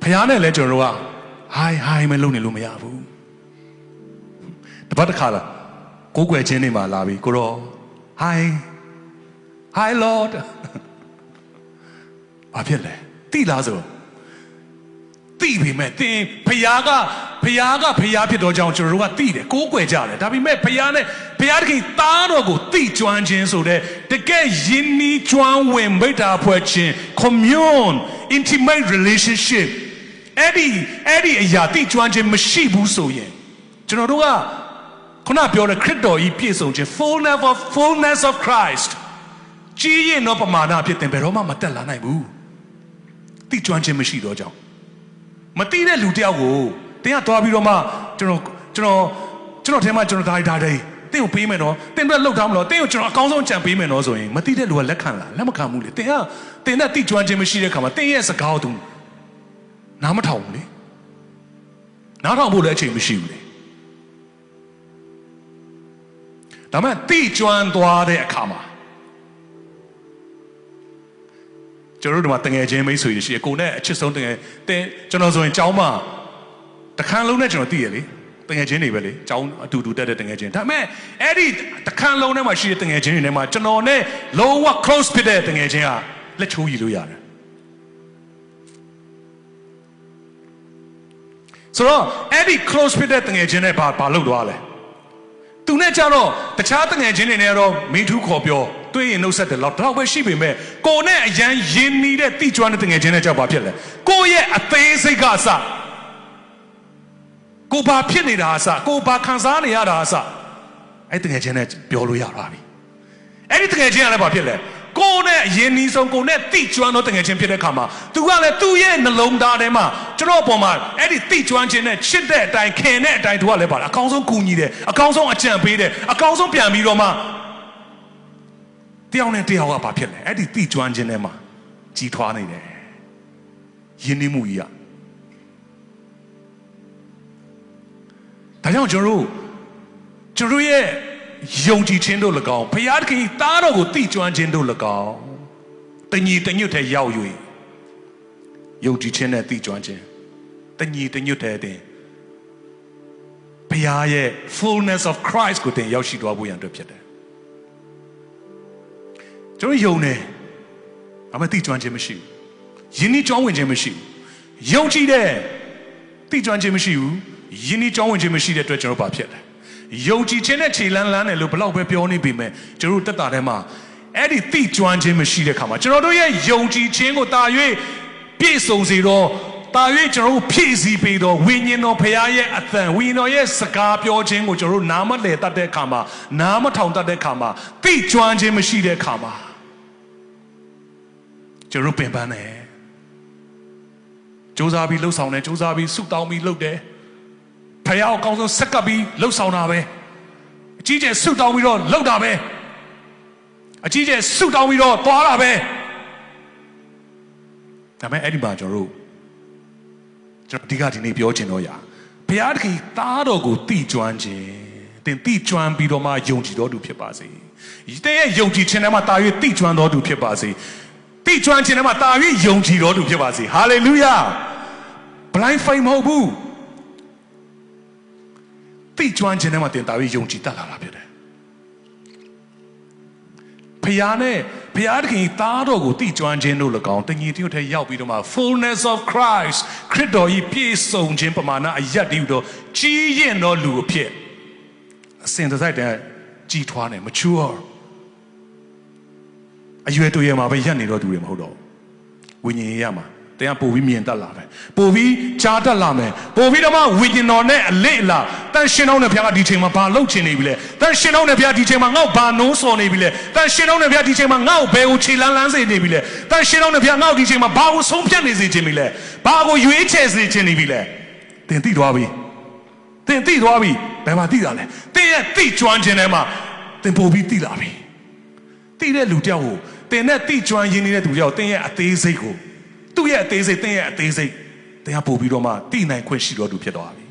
ဖခင်နဲ့လည်းကျွန်တော်တို့က hi hi မလုပ်နေလို့မရဘူးတပတ်တစ်ခါလားကိုယ်ွယ်ချင်းနေမှာလာပြီကိုတော့ hi hi lord ဘာဖြစ်လဲသိလားဆိုသိပြီမဲ့သင်ဖခင်ကဖြစ်တော့ကြောင့်ကျွန်တော်တို့ကသိတယ်ကိုးကွယ်ကြတယ်ဒါပေမဲ့ဖခင်နဲ့ဖခင်တခင်သားတော်ကိုသိကျွမ်းခြင်းဆိုတဲ့တကယ်ယဉ်နီးကျွမ်းဝင်မိတ္တာဖွဲ့ခြင်း commune intimate relationship အဲ့ဒီအရာသိကျွမ်းခြင်းမရှိဘူးဆိုရင်ကျွန်တော်တို့ကခုနပြောတဲ့ခရစ်တော်ကြီးပြည့်စုံခြင်း fullness of Christ ကြီးရင်တော့ပမာဏဖြစ်တယ်ဘယ်တော့မှမတက်လာနိုင်ဘူးသိကျွမ်းခြင်းမရှိတော့ကြောင့်မသိတဲ့လူတယောက်ကိုတင်းကသွားပြီးတော့မှကျွန်တော် ကျွန်တော်ထဲမှာကျွန်တော်ဒါတင်းကိုပေးမယ်နော်တင်းအတွက်လှုပ်ထားမလို့တင်းကိုကျွန်တော်အကောင်းဆုံးကြံပေးမယ်နော်ဆိုရင်မသိတဲ့လူကလက်ခံလားလက်မခံဘူးလေတင်းနဲ့တိကျွမ်းခြင်းမရှိတဲ့ခါမှာတင်းရဲ့စကားကိုသူနားမထောင်ဘူးလေနားထောင်ဖို့လည်းအချိန်မရှိဘူးလေဒါမှတိကျွမ်းသွားတဲ့အခါမှာကျွန်တော်တို့ဒီမှာတငယ်ချင်းမိတ်ဆွေတွေရှိတယ်ကိုနဲ့အချစ်ဆုံးတငယ်တင်းကျွန်တော်ဆိုရင်ကျောင်းမှာတခန်းလုံးနဲ့ကျွန်တော်သိရလေတငယ်ချင်းတွေပဲလေကျောင်းအတူတူတက်တဲ့တငယ်ချင်းဒါပေမဲ့အဲ့ဒီတခန်းလုံးထဲမှာရှိတဲ့တငယ်ချင်းတွေထဲမှာကျွန်တော်နဲ့လုံးဝ close ဖြစ်တဲ့တငယ်ချင်းကလက်ချိုးယူလို့ရတယ်ဆိုတော့အဲ့ဒီ close ဖြစ်တဲ့တငယ်ချင်းနဲ့ဘာလုပ်သွားလဲသူနဲ့ကြတော့တခြားတငယ်ချင်းတွေနဲ့တော့မင်းထူးခေါ်ပြောတွေ့ရင်နှုတ်ဆက်တယ်တော့ပဲရှိပေမဲ့ကိုနဲ့အရန်ရင်းနှီးတဲ့တိကျွမ်းတဲ့တငယ်ချင်းနဲ့ကြောက်ပါဖြစ်လဲကိုရဲ့အသေးစိတ်ကအစကိုဘာဖြစ်နေတာအစကိုဘာခံစားနေရတာအစအဲ့တငယ်ချင်းနဲ့ပြောလို့ရပါပြီအဲ့ဒီတငယ်ချင်းကလည်းဘာဖြစ်လဲကိုနဲ့အရင်နီးဆုံးကိုနဲ့တိကျွမ်းတော့တငယ်ချင်းဖြစ်တဲ့ခါမှာသူကလည်းသူ့ရဲ့နှလုံးသားထဲမှာကျွန်တော်အပေါ်မှာအဲ့ဒီတိကျွမ်းခြင်းနဲ့ချစ်တဲ့အတိုင်းခင်တဲ့အတိုင်းသူကလည်းပါအကောင်းဆုံးကူညီတယ်အကောင်းဆုံးအကြံပေးတယ်အကောင်းဆုံးပြန်ပြီးတော့မှတယောက်နဲ့တယောက်ကဘာဖြစ်လဲအဲ့ဒီတိကျွမ်းခြင်းထဲမှာကြီးထွားနေတယ်ယဉ်ကျေးမှုကြီးဒါကြောင့်ကျွန်တော်ရဲ့ယုံကြည်ခြင်းတို့၎င်းဘုရားသခင်သားတော်ကိုသိကျွမ်းခြင်းတို့၎င်းတညီတညွတ်ထဲရောက်၍ယုံကြည်ခြင်းနဲ့သိကျွမ်းခြင်းတညီတညွတ်ထဲတင်ဘုရားရဲ့ fullness of Christ ကိုတင်ရောက်ရှိသွားဖို့ရန်အတွက်ဖြစ်တယ်ကျွန်တော်ယုံတယ်အမှသိကျွမ်းခြင်းမရှိဘူးယဉ်ဤကြောင်းဝင်ခြင်းမရှိဘူးယုံကြည်တယ်သိကျွမ်းခြင်းမရှိဘူးယဉ်ဤကြောင်းဝင်ခြင်းမရှိတဲ့အတွက်ကျွန်တော်ဘာဖြစ်လဲယုံကြည်ခြင်းနဲ့ခြေလန်းလန်းတယ်လို့ဘလောက်ပဲပြောနေပေမဲ့ကျွန်တော်တက်တာထဲမှာအဲ့ဒီသိကျွမ်းခြင်းမရှိတဲ့ခါမှာကျွန်တော်တို့ရဲ့ယုံကြည်ခြင်းကိုတာ၍ပြည့်စုံစေတော့တာ၍ကျွန်တော်တို့ဖြည့်ဆည်းပေးတော့ဝိညာဉ်တော်ဖခင်ရဲ့အသံဝိညာဉ်တော်ရဲ့စကားပြောခြင်းကိုကျွန်တော်တို့နားမလည်တတ်တဲ့ခါမှာနားမထောင်တတ်တဲ့ခါမှာသိကျွမ်းခြင်းမရှိတဲ့ခါမှာကျွန်တော်ပင်ပန်းတယ်စူးစမ်းပြီးလှုပ်ဆောင်တယ်စူးစမ်းပြီးဆုတောင်းပြီးလှုပ်တယ်ဖယားအကောင်းဆုံးဆက်ကပ်ပြီးလှုပ်ဆောင်တာပဲအကြီးကျယ်ဆုတောင်းပြီးတော့လှုပ်တာပဲအကြီးကျယ်ဆုတောင်းပြီးတော့သွားတာပဲဒါပေမဲ့အဲ့ဒီမှာကျွန်တော်ဒီကဒီနေ့ပြောချင်တော့ရဘုရားသခင်သားတော်ကိုသိကျွမ်းခြင်းတင်သိကျွမ်းပြီးတော့မှယုံကြည်တော်သူဖြစ်ပါစေတဲ့ရဲ့ယုံကြည်ခြင်းထဲမှာတာ၍သိကျွမ်းတော်သူဖြစ်ပါစေသိကျွမ်းခြင်းထဲမှာတာ၍ယုံကြည်တော်သူဖြစ်ပါစေဟာလေလုယာ blind faith မဟုတ်ဘူးသိကျွမ်းခြင်းထဲမှာတင်တာပြီးယုံကြည်တတ်လာတာဖြစ်တယ်ဖခင်သခင်သားတော်ကိုသိကျွမ်းခြင်းတို့၎င်းတညီတညွတ်ထဲရောက်ပြီးတော့မှ fullness of Christ ခရစ်တော်၏ပြည့်စုံခြင်းပမာဏအယက်တည်းတော့ကြီးရင်တော်လူအဖြစ်အစဉ်တစိုက်တည်းကြီးထွားနေ mature အရွယ်တူရမှာပဲရက်နေတော့သူတွေမဟုတ်တော့ဝိညာဉ်ရမှာတရားပို့ပြီးမြင်တတ်လာမယ်ပို့ပြီးကြားတတ်လာမယ်ပို့ပြီးတော့မှဝိညာဉ်တော်နဲ့အလေးအလာတန်ရှင်တော်နဲ့ဘုရားကဒီချိန်မှာဘာလုပ်ချင်နေပြီလဲတန်ရှင်တော်နဲ့ဘုရားဒီချိန်မှာငါ့ကိုဘာနိုးစော်နေပြီလဲတန်ရှင်တော်နဲ့ဘုရားဒီချိန်မှာငါ့ကိုဘယ်ကိုခြေလန်းလန်းစေနေပြီလဲတန်ရှင်တော်နဲ့ဘုရားငါ့ကိုဒီချိန်မှာဘာကိုဆုံးဖြတ်နေစေချင်ပြီလဲဘာကိုရွေးချယ်စေချင်နေပြီလဲသင်သိသွားပြီဘယ်မှာသိတာလဲသင်ရဲ့သိကျွမ်းခြင်းထဲမှာသင်ပို့ပြီးသိလာပြီသိတဲ့လူတယောက်ကိုသင်နဲ့သိကျွမ်းရင်းနေတဲ့သူတယောက်သင်ရဲ့အသေးစိတ်ကိုသူ့ရဲ့အသေးစိတ်သင်ရဲ့အသေးစိတ်တရားပို့ပြီးတော့မှသိနိုင်ခွင့်ရှိတော်သူဖြစ်သွားပြီ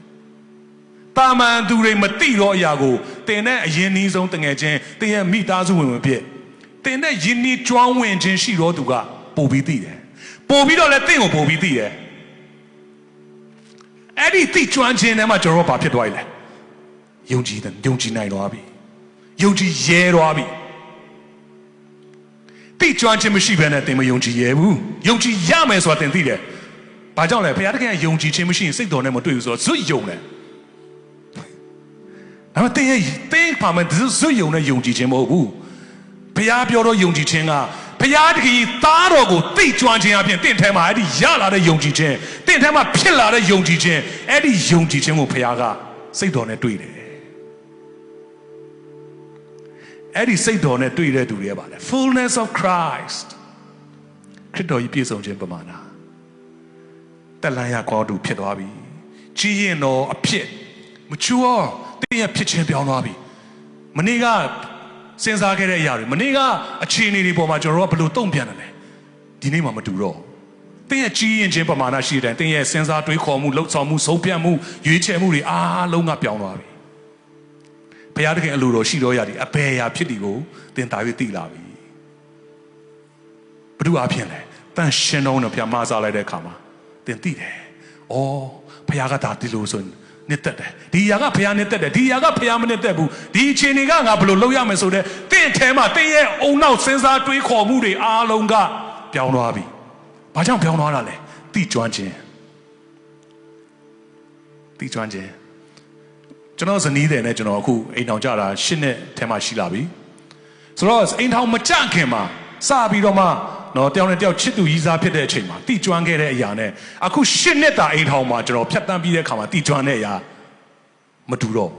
။တာမန်သူတွေမသိတော့အရာကိုသင်နဲ့အရင်နှီးဆုံးတငယ်ချင်းသင်ရဲ့မိသားစုဝင်ဖြစ်သင်နဲ့ယဉ်နီးကျွမ်းဝင်ခြင်းရှိတော်သူကပို့ပြီးသိတယ်။ပို့ပြီးတော့လည်းသင်ကိုပို့ပြီးသိတယ်။အဲ့ဒီသိကျွမ်းခြင်းထဲမှာကျွန်တော်ဘာဖြစ်သွားလဲ။ယုံကြည်နိုင်သွားပြီ။ယုံကြည်ရဲသွားပြီ။သိကျွမ်းခြင်းမရှိဘဲနဲ့သင်မယုံကြည်ရဘူးယုံကြည်ရမယ်ဆိုတာသင်သိတယ်ဘာကြောင့်လဲဘုရားသခင်ကယုံကြည်ခြင်းမရှိရင်စိတ်တော်နဲ့မတွေ့ဘူးဆိုတော့ဇွတ်ယုံတယ်ဒါပေမဲ့သင်ပါမယ်ဇွတ်ယုံနဲ့ယုံကြည်ခြင်းမဟုတ်ဘူးဘုရားပြောတော့ယုံကြည်ခြင်းကဘုရားသခင်သားတော်ကိုသိကျွမ်းခြင်းအပြင်သင်ထဲမှာအဲ့ဒီရလာတဲ့ယုံကြည်ခြင်းသင်ထဲမှာဖြစ်လာတဲ့ယုံကြည်ခြင်းအဲ့ဒီယုံကြည်ခြင်းကိုဘုရားကစိတ်တော်နဲ့တွေ့တယ်အဲ့ဒီစိတ်တော်နဲ့တွေ့တဲ့သူတွေပါလေ fullness of Christ ခရစ်တော်ကြီးပြည့်စုံခြင်းပမာဏတက်လန်းရခေါ်သူဖြစ်သွားပြီကြီးရင်တော်အဖြစ် mature တင်းရဲ့ဖြစ်ချင်းပြောင်းသွားပြီမနေ့ကစဉ်းစားခဲ့တဲ့အရာတွေမနေ့ကအခြေအနေတွေပေါ်မှာကျွန်တော်တို့ကဘယ်လိုတုံ့ပြန်တယ်လဲဒီနေ့မှမတူတော့တင်းရဲ့ကြီးရင်ချင်းပမာဏရှိတဲ့တင်းရဲ့စဉ်းစားတွေးခေါ်မှုလှုပ်ဆောင်မှုဆုံးဖြတ်မှုရွေးချယ်မှုတွေအားလုံးကပြောင်းသွားပြီဘုရားသခင်အလိုတော်ရှိတော်ရသည်အဘယ်အရာဖြစ်ဒီကိုတင်တာ၍သိလာပြီဘုရားအဖြစ်လဲတန်ရှင်တော်နဲ့ဘုရားမဆာလိုက်တဲ့အခါမှာတင်သိတယ်။အော်ဘုရားကဒါဒီလိုဆိုနှစ်သက်တယ်။ဒီຢာကဘုရားနှစ်သက်တယ်။ဒီຢာကဘုရားမနှစ်သက်ဘူး။ဒီအခြေအနေကငါဘယ်လိုလုပ်ရမယ်ဆိုတဲ့တင့်ထဲမှာတင်းရဲ့အုံနောက်စဉ်းစားတွေးခေါ်မှုတွေအားလုံးကပြောင်းသွားပြီ။ဘာကြောင့်ပြောင်းသွားတာလဲ။တိကျွမ်းခြင်းတိကျွမ်းခြင်းကျွန်တော်ဇနီးတယ်နဲ့ကျွန်တော်အခုအိမ်ထောင်ကြတာ၈နှစ်ထဲမှာရှိလာပြီဆိုတော့အိမ်ထောင်မကြခင်မှာစပြီးတော့မှနော်တယောက်နဲ့တယောက်ချစ်သူရည်စားဖြစ်တဲ့အချိန်မှာတိကျွမ်းခဲ့တဲ့အရာနဲ့အခု၈နှစ်တာအိမ်ထောင်မှာကျွန်တော်ဖြတ်တန်းပြီးတဲ့အခါမှာတိကျွမ်းတဲ့အရာမတူတော့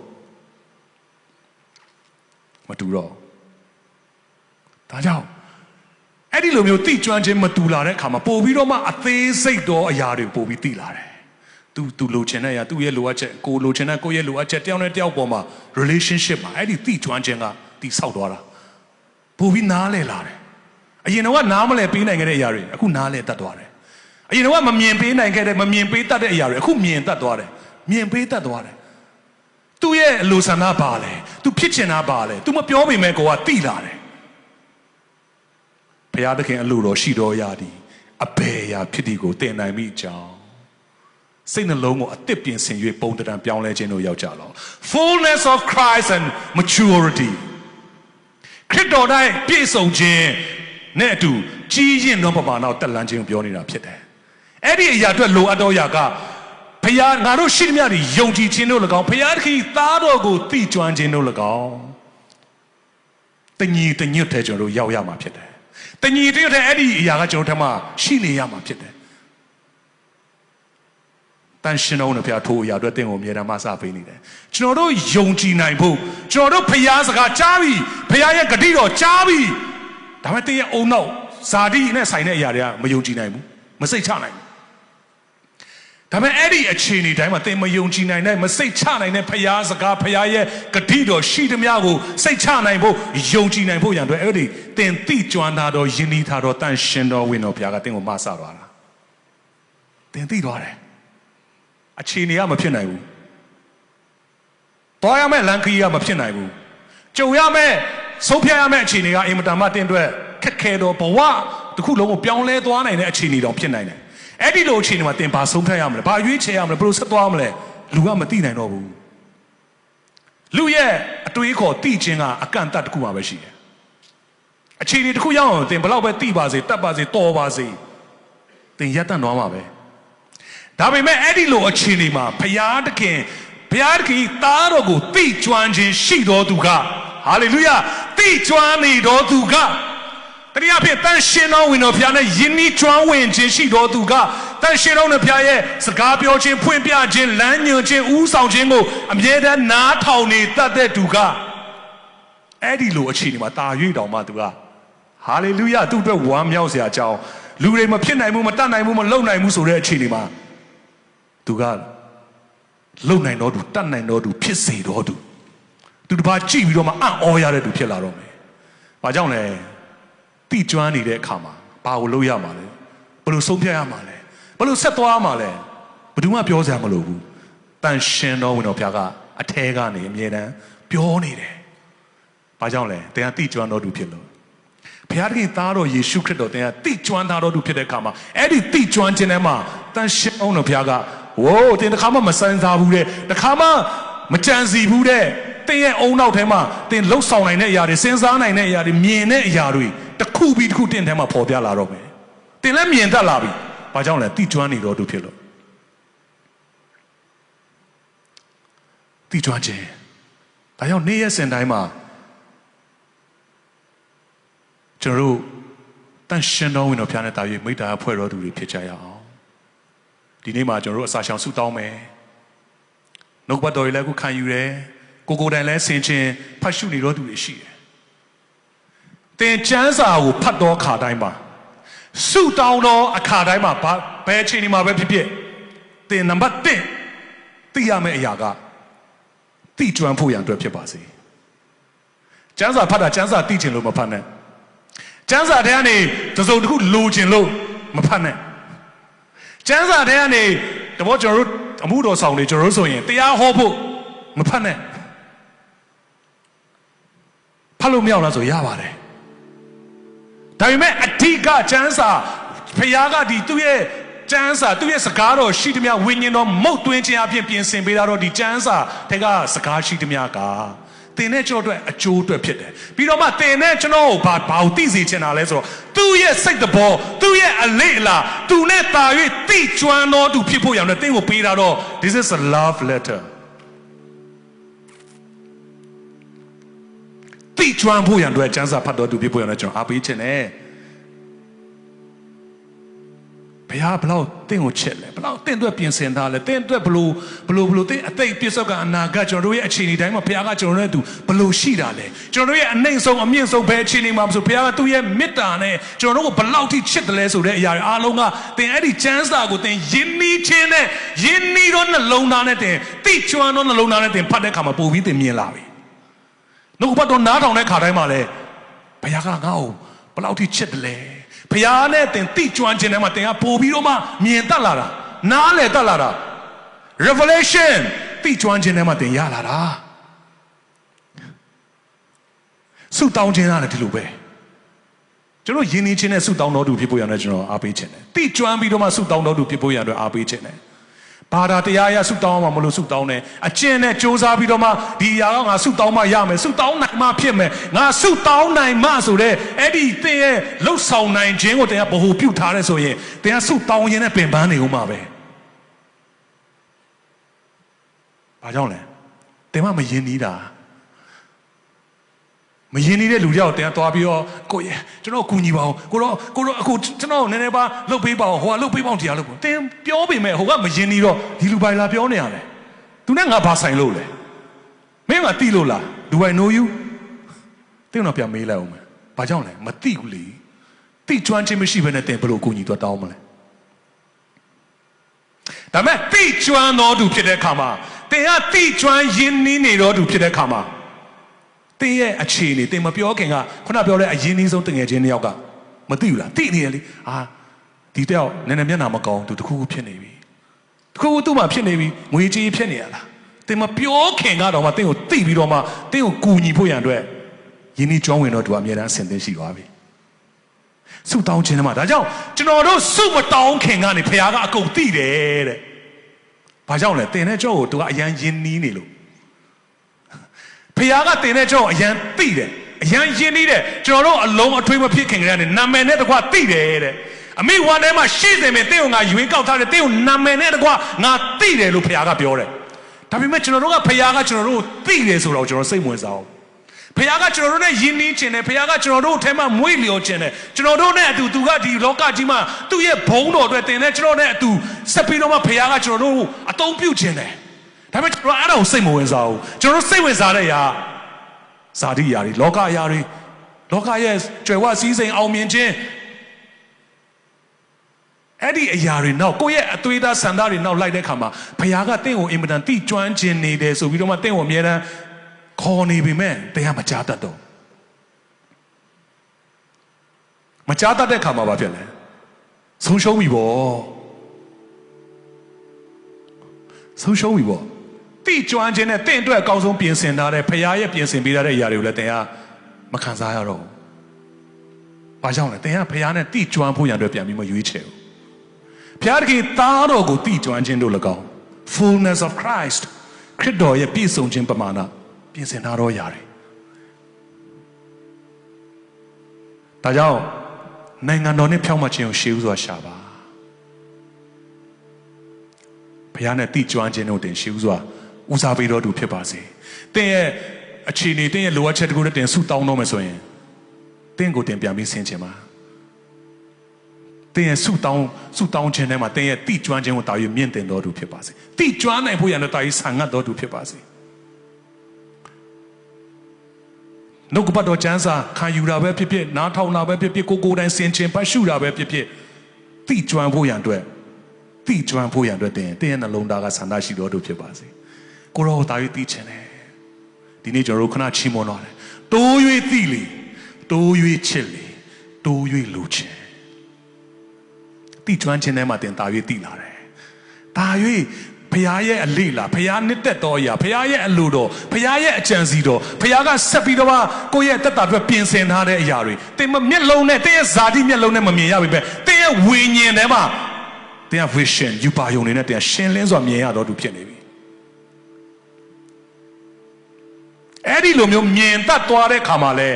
ဒါကြောင့်အဲ့ဒီလိုမျိုးတိကျွမ်းခြင်းမတူလာတဲ့အခါမှာပို့ပြီးတော့မှအသေးစိတ်သောအရာတွေပို့ပြီးသိလာတယ်သူလိုချင်တဲ့အရာသူ့ရဲ့လိုအပ်ချက်ကိုလိုချင်တဲ့ကိုယ့်ရဲ့လိုအပ်ချက်တယောက်နဲ့တယောက်ပေါ်မှာ relationship မှာအဲ့ဒီတိကျွမ်းခြင်းကတိဆောက်သွားတာပို့ပြီးနားလည်လာတယ်အရင်တော့နားမလည်ပေးနိုင်ခဲ့တဲ့အရာတွေအခုနားလည်တတ်သွားတယ်အရင်တော့မမြင်ပေးနိုင်ခဲ့တဲ့မမြင်ပေးတတ်တဲ့အရာတွေအခုမြင်တတ်သွားတယ်မြင်ပေးတတ်သွားတယ်သူ့ရဲ့အလိုဆန္ဒပါလဲသူဖြစ်ချင်တာပါလဲသူမပြောပေမဲ့ကိုကသိလာတယ်ဘုရားသခင်အလိုတော်ရှိတော်ရသည်အဘယ်အရာဖြစ်ဒီကိုသင်နိုင်မိကြောင်းစိတ်နှလုံးကိုအသစ်ပြင်ဆင်၍ပုံတံပြောင်းလဲခြင်းတို့ရောက်ကြလော fullness of Christ and maturity ခရစ်တော်၌ပြည့်စုံခြင်းနဲ့အတူကြီးရင်သောပမာဏတက်လန်းခြင်းကိုပြောနေတာဖြစ်တယ်အဲ့ဒီအရာအတွက်လိုအပ်သောအရာကဘုရားငါတို့ရှိသမျှတွေယုံကြည်ခြင်းတို့၎င်းဘုရားသခင်သားတော်ကိုသိကျွမ်းခြင်းတို့၎င်းတညီတညွတ်တဲ့ကျွန်တော်တို့ရောက်ရမှာဖြစ်တယ်တညီတညွတ်တဲ့အဲ့ဒီအရာကကျွန်တော်တို့ထမရှိနေရမှာဖြစ်တယ်တန်ရှင်တော်နဲ့ဘုရားထိုးအရာအတွက်သင်ကိုအမြဲတမ်းမဆပေးနေတယ်ကျွန်တော်တို့ယုံကြည်နိုင်ဖို့ကျွန်တော်တို့ဘုရားစကားကြားပြီဘုရားရဲ့ဂတိတော်ကြားပြီဒါပေမဲ့သင်ရဲ့အုံနောက်ဇာတိနဲ့ဆိုင်တဲ့အရာတွေကမယုံကြည်နိုင်ဘူးမစိတ်ချနိုင်ဘူးဒါပေမဲ့အဲ့ဒီအခြေအနေတိုင်းမှာသင်မယုံကြည်နိုင်တဲ့မစိတ်ချနိုင်တဲ့ဘုရားစကားဘုရားရဲ့ဂတိတော်ရှိသမျှကိုစိတ်ချနိုင်ဖို့ယုံကြည်နိုင်ဖို့ရန်အတွက်အဲ့ဒီသင်သိကျွမ်းတာတော်ယဉ်ဤတာတော်တန်ရှင်တော်ဝင်တော်ဘုရားကသင်ကိုမဆသွားတာသင်သိသွားတယ်အခြေအနေကမဖြစ်နိုင်ဘူးတွားရမယ့်လမ်းခရီးကမဖြစ်နိုင်ဘူးကြုံရမယ့်ဆုံးဖြတ်ရမယ့်အခြေအနေကအင်မတန်မှတင်းအတွက်ခက်ခဲတော့ဘဝတစ်ခုလုံးကိုပြောင်းလဲသွားနိုင်တဲ့အခြေအနေတောင်ဖြစ်နိုင်တယ်အဲ့ဒီလိုအခြေအနေမှာတင်ပါဆုံးဖြတ်ရမလဲဘာရွေးချယ်ရမလဲဘယ်လိုဆက်သွားမလဲလူကမသိနိုင်တော့ဘူးလူရဲ့အတွေးခေါ်သိခြင်းကအကန့်အသတ်တစ်ခုမှပဲရှိတယ်အခြေအနေတစ်ခုရောက်အောင်တင်ဘယ်လောက်ပဲသိပါစေတတ်ပါစေတော်ပါစေတင်ရပ်တန့်သွားမှာပဲဒါပေမဲ့အဲ့ဒီလိုအခြေအနေမှာဘုရားသခင်သားတော်ကိုသိကျွမ်းခြင်းရှိတော်သူကဟာလေလုယာသိကျွမ်းနေတော်သူကတတိယဖြစ်တန်ရှင်တော်ဝင်တော်ဘုရားနဲ့ယဉ်ဤကျွမ်းဝင်ခြင်းရှိတော်သူကတန်ရှင်တော်နဲ့ဘုရားရဲ့စကားပြောခြင်းဖွင့်ပြခြင်းလမ်းညွှန်ခြင်းဥဆောင်ခြင်းကိုအမြဲတမ်းနားထောင်နေတတ်တဲ့သူကအဲ့ဒီလိုအခြေအနေမှာတာ၍တောင်မှသူကဟာလေလုယာသူ့အတွက်ဝမ်းမြောက်စရာအကြောင်းလူတွေမဖြစ်နိုင်ဘူးမတတ်နိုင်ဘူးမလုပ်နိုင်ဘူးဆိုတဲ့အခြေအနေမှာသူကလုံနိုင်တော်သူတတ်နိုင်တော်သူဖြစ်စေတော်သူသူတစ်ပါးကြည့်ပြီးတော့မှအံ့ဩရတဲ့သူဖြစ်လာတော့မယ်။ဘာကြောင့်လဲတိကျွမ်းနေတဲ့အခါမှာဘာကိုလုပ်ရမှာလဲဘယ်လိုဆုံးဖြတ်ရမှာလဲဘယ်လိုဆက်သွားမှာလဲဘယ်သူမှပြောစရာမလိုဘူး။တန်ရှင်တော်ဝင်တော်ဘုရားကအထဲကနေအမြဲတမ်းပြောနေတယ်။ဘာကြောင့်လဲသင်ကတိကျွမ်းတော်သူဖြစ်လို့ဘုရားသခင်သားတော်ယေရှုခရစ်တော်သင်ကတိကျွမ်းသားတော်သူဖြစ်တဲ့အခါမှာအဲ့ဒီတိကျွမ်းခြင်းထဲမှာတန်ရှင်တော်ဘုရားကဝိုးတင်တစ်ခါမှမစမ်းစားဘူးတဲ့တစ်ခါမှမကြံစီဘူးတဲ့တင်ရဲ့အုံနောက်ထဲမှာတင်လှုပ်ဆောင်နိုင်တဲ့အရာတွေစဉ်းစားနိုင်တဲ့အရာတွေမြင်တဲ့အရာတွေတစ်ခုပြီးတစ်ခုတင်ထဲမှာပေါ်ပြလာတော့မယ်တင်လည်းမြင်တတ်လာပြီဘာကြောင့်လဲတိကျွမ်းနေတော့သူဖြစ်လို့တိကျွမ်းခြင်းဒါကြောင့်နေ့ရက်စဉ်တိုင်းမှာကျွန်တော်တို့တန်ရှင်တော်ဝင်တော်ဖျားနေတာ၍မိတ္တာဖွဲ့တော်သူတွေဖြစ်ကြရအောင်ဒီနေ့မှာကျွန်တော်တို့အစာရှောင်ဆုတောင်းမယ်နှုတ်ဘတ်တော်တွေလည်းခုခံယူတယ်ကိုယ်တိုင်လည်းဆင်ခြင်ဖတ်ရှုနေတော်သူတွေရှိတယ်သင်ကျမ်းစာကိုဖတ်တော်ခါတိုင်းမှာဆုတောင်းတော်အခါတိုင်းမှာဘယ်အချိန်ဒီမှာပဲဖြစ်ဖြစ်သင်နံပါတ်1သိရမယ့်အရာကဘ တိကျွမ်းဖို့ရန်အတွက်ဖြစ်ပါစေကျမ်းစာဖတ်တာကျမ်းစာသိချင်လို့မဖတ်နဲ့ကျမ်းစာထဲကနေတစ်စုံတစ်ခုလိုချင်လို့မဖတ်နဲ့ကျမ်းစာထဲကနေတဘောကျွန်တော်တို့အမှုတော်ဆောင်တွေကျွန်တော်တို့ဆိုရင်တရားဟောဖို့မဖတ်နဲ့ဖတ်လို့မရလားဆိုရပါတယ်ဒါပေမဲ့အဓိကကျမ်းစာဖခင်ကဒီသူ့ရဲ့ကျမ်းစာသူ့ရဲ့စကားတော်ရှိသမျှဝိညာဉ်တော်မုတ်သွင်းခြင်းအပြင်ပြင်ဆင်ပေးတာတော့ဒီကျမ်းစာထဲကစကားရှိသမျှကသင်နဲ့ကျွန်တော်တို့အကျိုးအတွက်ဖြစ်တယ်ပြီးတော့မှသင်နဲ့ကျွန်တော်ကိုဘာကိုသိစေချင်တာလဲဆိုတော့သူ့ရဲ့စိတ်တဘောသူ့ရဲ့အလေအလာသူနဲ့တာ၍သိကျွမ်းတော်သူဖြစ်ဖို့ရအောင်သင်ကိုပေးတာတော့ this is a love letter သိကျွမ်းဖို့ရတဲ့ကျမ်းစာဖတ်တော်သူဖြစ်ဖို့ရတဲ့ကျွန်တော်အားပေးခြင်းနဲ့ဘုရားဘလောက်တင့်ကိုချစ်လဲဘလောက်တင့်အတွက်ပြင်ဆင်ထားလဲတင့်အတွက်ဘလို့တင့်အသိပြစ္ဆုတ်ကအနာဂတ်ကျွန်တော်တို့ရဲ့အခြေအနေတိုင်းမှာဘုရားကကျွန်တော်တို့နဲ့သူဘလို့ရှိတာလဲကျွန်တော်တို့ရဲ့အနှိမ့်ဆုံးအမြင့်ဆုံးဘယ်အခြေအနေမှာမဆိုဘုရားကသူ့ရဲ့မေတ္တာနဲ့ကျွန်တော်တို့ကိုဘလောက်ထိချစ်တယ်လဲဆိုတဲ့အရာတွေအားလုံးကတင်အဲ့ဒီကျမ်းစာကိုတင်ယဉ်နီးခြင်းနဲ့ယဉ်နီးတော့နှလုံးသားနဲ့တင်သိကျွမ်းတော့နှလုံးသားနဲ့တင်ဖတ်တဲ့အခါမှာပို့ပြီးတင်မြင်လာပြီနှုတ်ဘတ်တော်နားထောင်တဲ့ခါတိုင်းမှာလဲဘုရားကငါ့ကိုဘလောက်ထိချစ်တယ်လဲဖျားနဲ့တင်တိကျွမ်းခြင်းထဲမှာတင်ကပို့ပြီးတော့မှမြင်တတ်လာတာနားလည်တတ်လာတာ revelation တိကျွမ်းခြင်းထဲမှာတင်ရလာတာဆုတောင်းခြင်းကလည်းဒီလိုပဲကျွန်တော်ယဉ်နေခြင်းနဲ့ဆုတောင်းတော်သူဖြစ်ဖို့ရတယ်ကျွန်တော်အားပေးခြင်းတယ်တိကျွမ်းပြီးတော့မှဆုတောင်းတော်သူဖြစ်ဖို့ရအတွက်အားပေးခြင်းတယ်ဘာသာတရားရဆုတောင်းအောင်မလို့ဆုတောင်းတယ်အကျင့်နဲ့စ조사ပြီးတော့မှဒီအရာကငါဆုတောင်းမှရမယ်ဆုတောင်းနိုင်မှဖြစ်မယ်ငါဆုတောင်းနိုင်မှဆိုတဲ့အဲ့ဒီသင်ရဲ့လှုပ်ဆောင်နိုင်ခြင်းကိုတင်ကဗဟုပြုထားတဲ့ဆိုရင်တင်ကဆုတောင်းရင်းနဲ့ပင်ပန်းနေဦးမှာပဲဘာကြောင့်လဲတင်မမယဉ်နီးတာမယဉ်နေတဲ့လူကြောက်တင်သွားပြီးတော့ကိုရဲ့ကျွန်တော်ကူညီပါအောင်ကိုတော့အခုကျွန်တော်နည်းနည်းပါလှုပ်ပေးပါအောင်ဟိုကလှုပ်ပေးပါအောင်တရားလှုပ်ဖို့တင်ပြောပေမဲ့ဟိုကမယဉ်နေတော့ဒီလူပိုင်လာပြောနေရတယ်သူနဲ့ငါဘာဆိုင်လို့လဲမင်းကတိလို့လား Do I know you တင်တော့ပြန်မေးလိုက်အောင်မယ်ဘာကြောင့်လဲမတိဘူးလေတိကျွမ်းခြင်းမရှိဘဲနဲ့တင်ဘယ်လိုကူညီတော့တောင်းမလဲဒါမဲ့တိကျွမ်းတော်သူဖြစ်တဲ့အခါမှာတင်ကတိကျွမ်းယဉ်နီးနေတော်သူဖြစ်တဲ့အခါမှာတင်းရဲ့အခြေအနေတင်မပြောခင်ကခုနပြောတဲ့အရင်နှီးဆုံးတငယ်ချင်းတစ်ယောက်ကမသိဘူးလားသိနေရလေဒီတယောက်နည်းနည်းမျက်နှာမကောင်းသူတခုခုဖြစ်နေပြီတခုခုသူ့မှာဖြစ်နေပြီငွေကြေးဖြစ်နေရလားတင်မပြောခင်ကတော့မှတင်းကိုသိပြီးတော့မှတင်းကိုကူညီဖို့ရန်အတွက်ယင်းနှီးကျွမ်းဝင်တော့သူကအမြဲတမ်းအဆင်သင့်ရှိသွားပြီဆုတောင်းခြင်းမှာဒါကြောင့်ကျွန်တော်တို့ဆုမတောင်းခင်ကနေဖခင်ကအကုန်သိတယ်တဲ့ဘာကြောင့်လဲတင်တဲ့ကြောကိုသူကအရန်ယင်းနှီးနေလို့ဖခင်ကတင်တဲ့ကျွန်တော်အရန်သိတယ်အရန်ယဉ်နေတယ်ကျွန်တော်တို့အလုံးအထွေးမဖြစ်ခင်ကတည်းကနာမည်နဲ့တကွသိတယ်တဲ့အမိဝါထဲမှာရှိနေမယ်တင်းကိုငါရွေးကောက်ထားတယ်တင်းကိုနာမည်နဲ့တကွငါသိတယ်လို့ဖခင်ကပြောတယ်ဒါပေမဲ့ကျွန်တော်တို့ကဖခင်ကကျွန်တော်တို့ကိုသိတယ်ဆိုတော့ကျွန်တော်စိတ်ဝင်စားအောင်ဖခင်ကကျွန်တော်တို့နဲ့ယဉ်နေခြင်းတယ်ဖခင်ကကျွန်တော်တို့အထက်မှာမွေးလျော်ခြင်းတယ်ကျွန်တော်တို့နဲ့အတူသူကဒီလောကကြီးမှာသူ့ရဲ့ဘုန်းတော်အတွက်တင်တဲ့ကျွန်တော်နဲ့အတူဆက်ပြီးတော့မှဖခင်ကကျွန်တော်တို့ကိုအသုံးပြုခြင်းတယ်ဒါပေမဲ့ကျွန်တော်အဲ့ဒါကိုစိတ်မဝင်စားဘူးကျွန်တော်စိတ်ဝင်စားတဲ့အရာဇာတိအရာတွေလောကအရာတွေလောကရဲ့ကြွယ်ဝစည်းစိမ်အောင်မြင်ခြင်းအဲ့ဒီအရာတွေနောက်ကိုယ့်ရဲ့အသွေးသားဆန္ဒတွေနောက်လိုက်တဲ့ခါမှာဘုရားကတင့်ကိုအင်မတန်တိကျွမ်းခြင်းနေတယ်ဆိုပြီးတော့မှတင့်ကိုအမြဲတမ်းခေါ်နေပြီမဲ့တရားမကြားတတ်တော့မကြားတတ်တဲ့ခါမှာဘာဖြစ်လဲဆုံးရှုံးပြီပေါ့ဆုံးရှုံးပြီပေါ့တိကျွမ်းခြင်းနဲ့တင့်အတွက်အကောင်းဆုံးပြင်ဆင်ထားတဲ့ဖခင်ရဲ့ပြင်ဆင်ပေးထားတဲ့အရာတွေကိုလည်းတင်ကမခံစားရတော့ဘူး။ဘာကြောင့်လဲတင်ကဖခင်နဲ့တိကျွမ်းဖို့ရန်အတွက်ပြန်ပြီးမရွေးချယ်ဘူး။ဖခင်တကယ်သားတော်ကိုတိကျွမ်းခြင်းတို့၎င်း fullness of Christ ခရစ်တော်ရဲ့ပြည့်စုံခြင်းပမာဏပြင်ဆင်ထားတော်ရာတွေ။ဒါကြောင့်နိုင်ငံတော်နဲ့ဖြောင့်မတ်ခြင်းကိုရှေးဥစွာရှာပါ။ဖခင်နဲ့တိကျွမ်းခြင်းတို့တင်ရှေးဥစွာဦးစားပေးတော်သူဖြစ်ပါစေ။တင်းရဲ့အခြေအနေတင်းရဲ့လိုအပ်ချက်တခုနဲ့တင်ဆုတောင်းတော့မယ်ဆိုရင်တင်းကိုတင်ပြန်ပြီးဆင်ခြင်ပါ။တင်းရဲ့ဆုတောင်းခြင်းထဲမှာတင်းရဲ့တိကျွမ်းခြင်းကိုတာ၍မြင့်တင်တော်သူဖြစ်ပါစေ။တိကျွမ်းနိုင်ဖို့ရတဲ့တာ၍ဆံငတ်တော်သူဖြစ်ပါစေ။နှုတ်ကပတ်တော်ကျမ်းစာခံယူတာပဲဖြစ်ဖြစ်နားထောင်တာပဲဖြစ်ဖြစ်ကိုယ်တိုင်ဆင်ခြင်ပတ်ရှုတာပဲဖြစ်ဖြစ်တိကျွမ်းဖို့ရတဲ့တင်ရဲ့နှလုံးသားကဆန္ဒရှိတော်သူဖြစ်ပါစေ။ကိုရောတာ၍သိချင်တယ် ဒီနေ့ကျွန်တော်တို့ခဏချီးမွမ်းတော့တယ်တိုး၍သိလေတိုး၍ချစ်လေတိုး၍လူချင်းတိကျွမ်းခြင်းထဲမှာတင်တာ၍သိလာတယ်တာ၍ဖခင်ရဲ့အလေးလားဖခင်နှစ်သက်တော်အရာဖခင်ရဲ့အလိုတော်ဖခင်ရဲ့အကြံစီတော်ဖခင်ကဆက်ပြီးတော့ကိုယ့်ရဲ့တက်တာအတွက်ပြင်ဆင်ထားတဲ့အရာတွေတင်မျက်လုံးနဲ့တင်ရဲ့ဇာတိမျက်လုံးနဲ့မမြင်ရပြီပဲတင်ရဲ့ဝိညာဉ်ထဲမှာတင်ရဲ့ vision ယူပါယုံနေနဲ့တင်ရှင်းလင်းစွာမြင်ရတော့သူဖြစ်နေပြီအဲ့ဒီလိုမျိုးမြင်တတ်သွားတဲ့ခါမှာလဲ